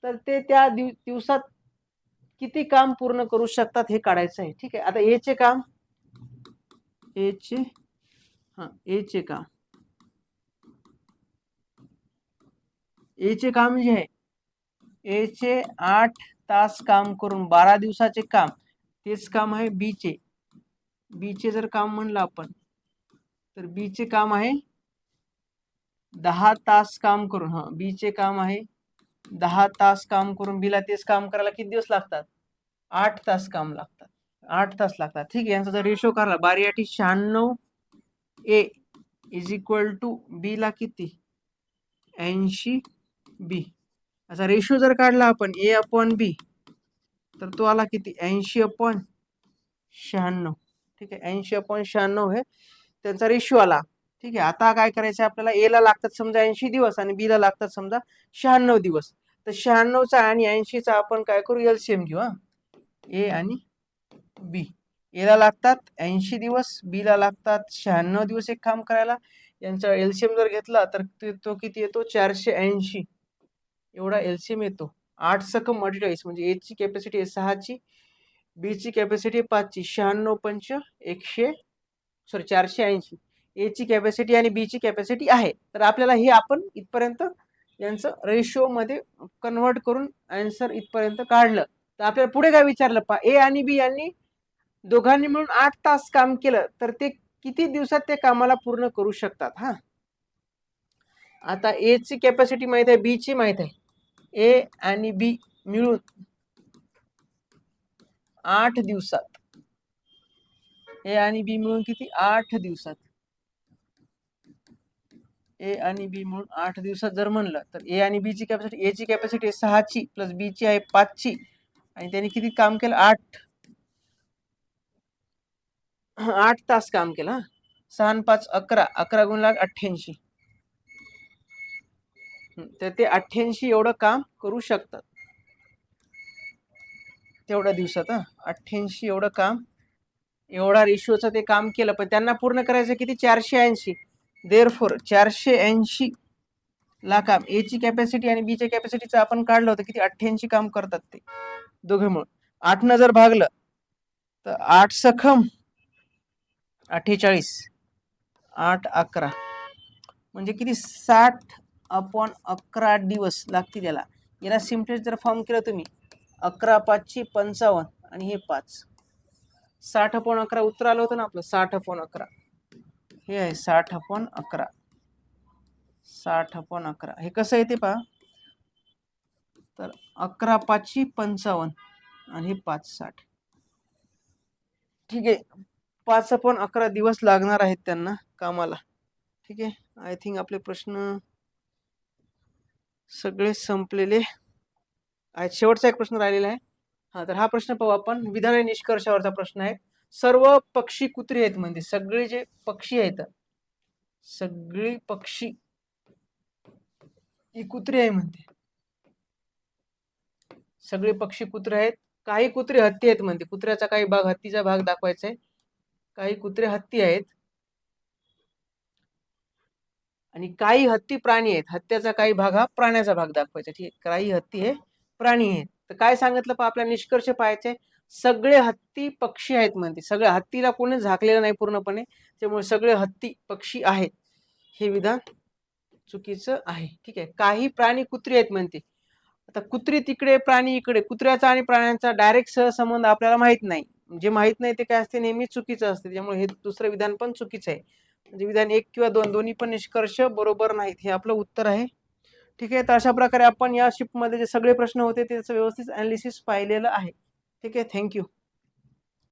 तर ते त्या दिवसात किती काम पूर्ण करू शकतात हे काढायचं आहे. ठीक आहे, आता ए चे काम ए चे काम जे आहे, ए चे 8 तास काम करून 12 दिवसाचे काम, तेच काम आहे बी चे. बी चे जर काम म्हणलं आपण, तर बी चे काम आहे 10 तास काम करून. बी चे काम आहे 10 तास काम करून. बीला तेच काम करायला किती दिवस लागतात? 8 तास काम लागतात. 8 तास लागतात. ठीक आहे, यांचा जर रेशो काढला, 12 96 ए इज इक्वल टू बी ला किती? 80 बी. असा रेशो जर काढला आपण ए अपॉन बी, तर तो आला किती? 80/96. ठीक आहे, 80/96 हे त्यांचा रेशो आला. ठीक आहे, आता काय करायचं आपल्याला? ए ला लागतात समजा 80 दिवस आणि बी ला लागतात समजा 96 दिवस. तर 96चा आणि 80चा आपण काय करू? एलसीएम घेऊ. ए आणि बी. ए ला लागतात 80 दिवस, बी ला लागतात 96 दिवस एक काम करायला. यांचा एलसीएम जर घेतला तर तो किती येतो? 480 एवढा एलसीएम येतो. 8 सकम 48, म्हणजे ए ची कॅपॅसिटी आहे 6 ची, बी ची कॅपॅसिटी आहे 5 ची. 96 × 480 ए ची कॅपॅसिटी आणि बी ची कॅपॅसिटी आहे. तर आपल्याला हे आपण इथपर्यंत यांचं रेशो मध्ये कन्वर्ट करून आन्सर इथपर्यंत काढलं. तर आपल्याला पुढे काय विचारलं? ए आणि बी यांनी दोघांनी मिळून 8 तास काम केलं, तर ते किती दिवसात ते कामाला पूर्ण करू शकतात? आता ए ची कॅपॅसिटी माहित आहे, बी ची माहित आहे. ए आणि बी मिळून 8 दिवसात, ए आणि बी मिळून किती, 8 दिवसात. ए आणि बी म्हणून 8 दिवसात जर म्हणलं तर ए आणि बी ची कॅपॅसिटी, ए ची कॅपॅसिटी 6 ची प्लस बी ची आहे 5 ची, आणि त्यांनी किती काम केलं, 8 तास काम केलं. 6 आणि 5 11, 11 गुणिले 88. तर ते 88 एवढं काम करू शकतात तेवढ्या दिवसात. 88 एवढं काम, एवढा रेशोचं ते काम केलं, पण त्यांना पूर्ण करायचं किती, 480. देअरफॉर 480 ला काम, ए ची कॅपॅसिटी आणि बी च्या कॅपॅसिटीचं आपण काढलं होतं, किती 88 काम करतात ते दोघे मिळून. 8 न जर भागलं तर 8 सखम 48, 8 11 म्हणजे किती, 60/11 दिवस लागतील याला. याला सिम्पलेस्ट जर फॉर्म केलं तुम्ही, 11 5 55 आणि हे 5, 60/11 उत्तर आलं होतं ना आपलं, 60/11. हे आहे 60/11, 60/11. हे कसं येते पहा, तर 11 5 55 आणि हे 5 60. ठीक आहे, 5/11 दिवस लागणार आहेत त्यांना कामाला. ठीक आहे, आय थिंक आपले प्रश्न सगळे संपलेले आहेत. शेवटचा एक प्रश्न राहिलेला आहे. तर हा प्रश्न पाहू आपण, विधान आणि निष्कर्षावरचा प्रश्न आहे. सर्व पक्षी कुत्री आहेत, म्हणजे सगळे जे पक्षी आहेत, सगळे पक्षी ही कुत्री आहे म्हणते. सगळे पक्षी कुत्रे आहेत, काही कुत्रे हत्ती आहेत म्हणते. कुत्र्याचा काही भाग, हत्तीचा भाग दाखवायचा आहे. काही कुत्रे हत्ती आहेत आणि काही हत्ती प्राणी आहेत. हत्तीचा काही भाग हा प्राण्याचा भाग दाखवायचा. ठीक आहे, काही हत्ती हे प्राणी आहेत. तर काय सांगितलं पहा, आपला निष्कर्ष पाहायचे, सगळे हत्ती पक्षी आहेत म्हणते. सगळ्या हत्तीला कोणी झाकलेलं नाही पूर्णपणे, त्यामुळे सगळे हत्ती पक्षी आहेत. हे विधान चुकीचं आहे. ठीक आहे, काही प्राणी कुत्री आहेत म्हणते. आता कुत्री तिकडे, प्राणी इकडे, कुत्र्याचा आणि प्राण्यांचा डायरेक्ट सहसंबंध आपल्याला माहित नाही. जे माहित नाही ते काय असते, नेहमी चुकीचं असते. त्यामुळे हे दुसरं विधान पण चुकीचं आहे. म्हणजे विधान 1 किंवा 2 दोन्ही पण निष्कर्ष बरोबर नाहीत. हे आपलं उत्तर आहे. ठीक आहे, तर अशा प्रकारे आपण या शिफ्टमध्ये जे सगळे प्रश्न होते त्याचं व्यवस्थित अनालिसिस पाहिलेलं आहे. ठीक आहे, थँक्यू.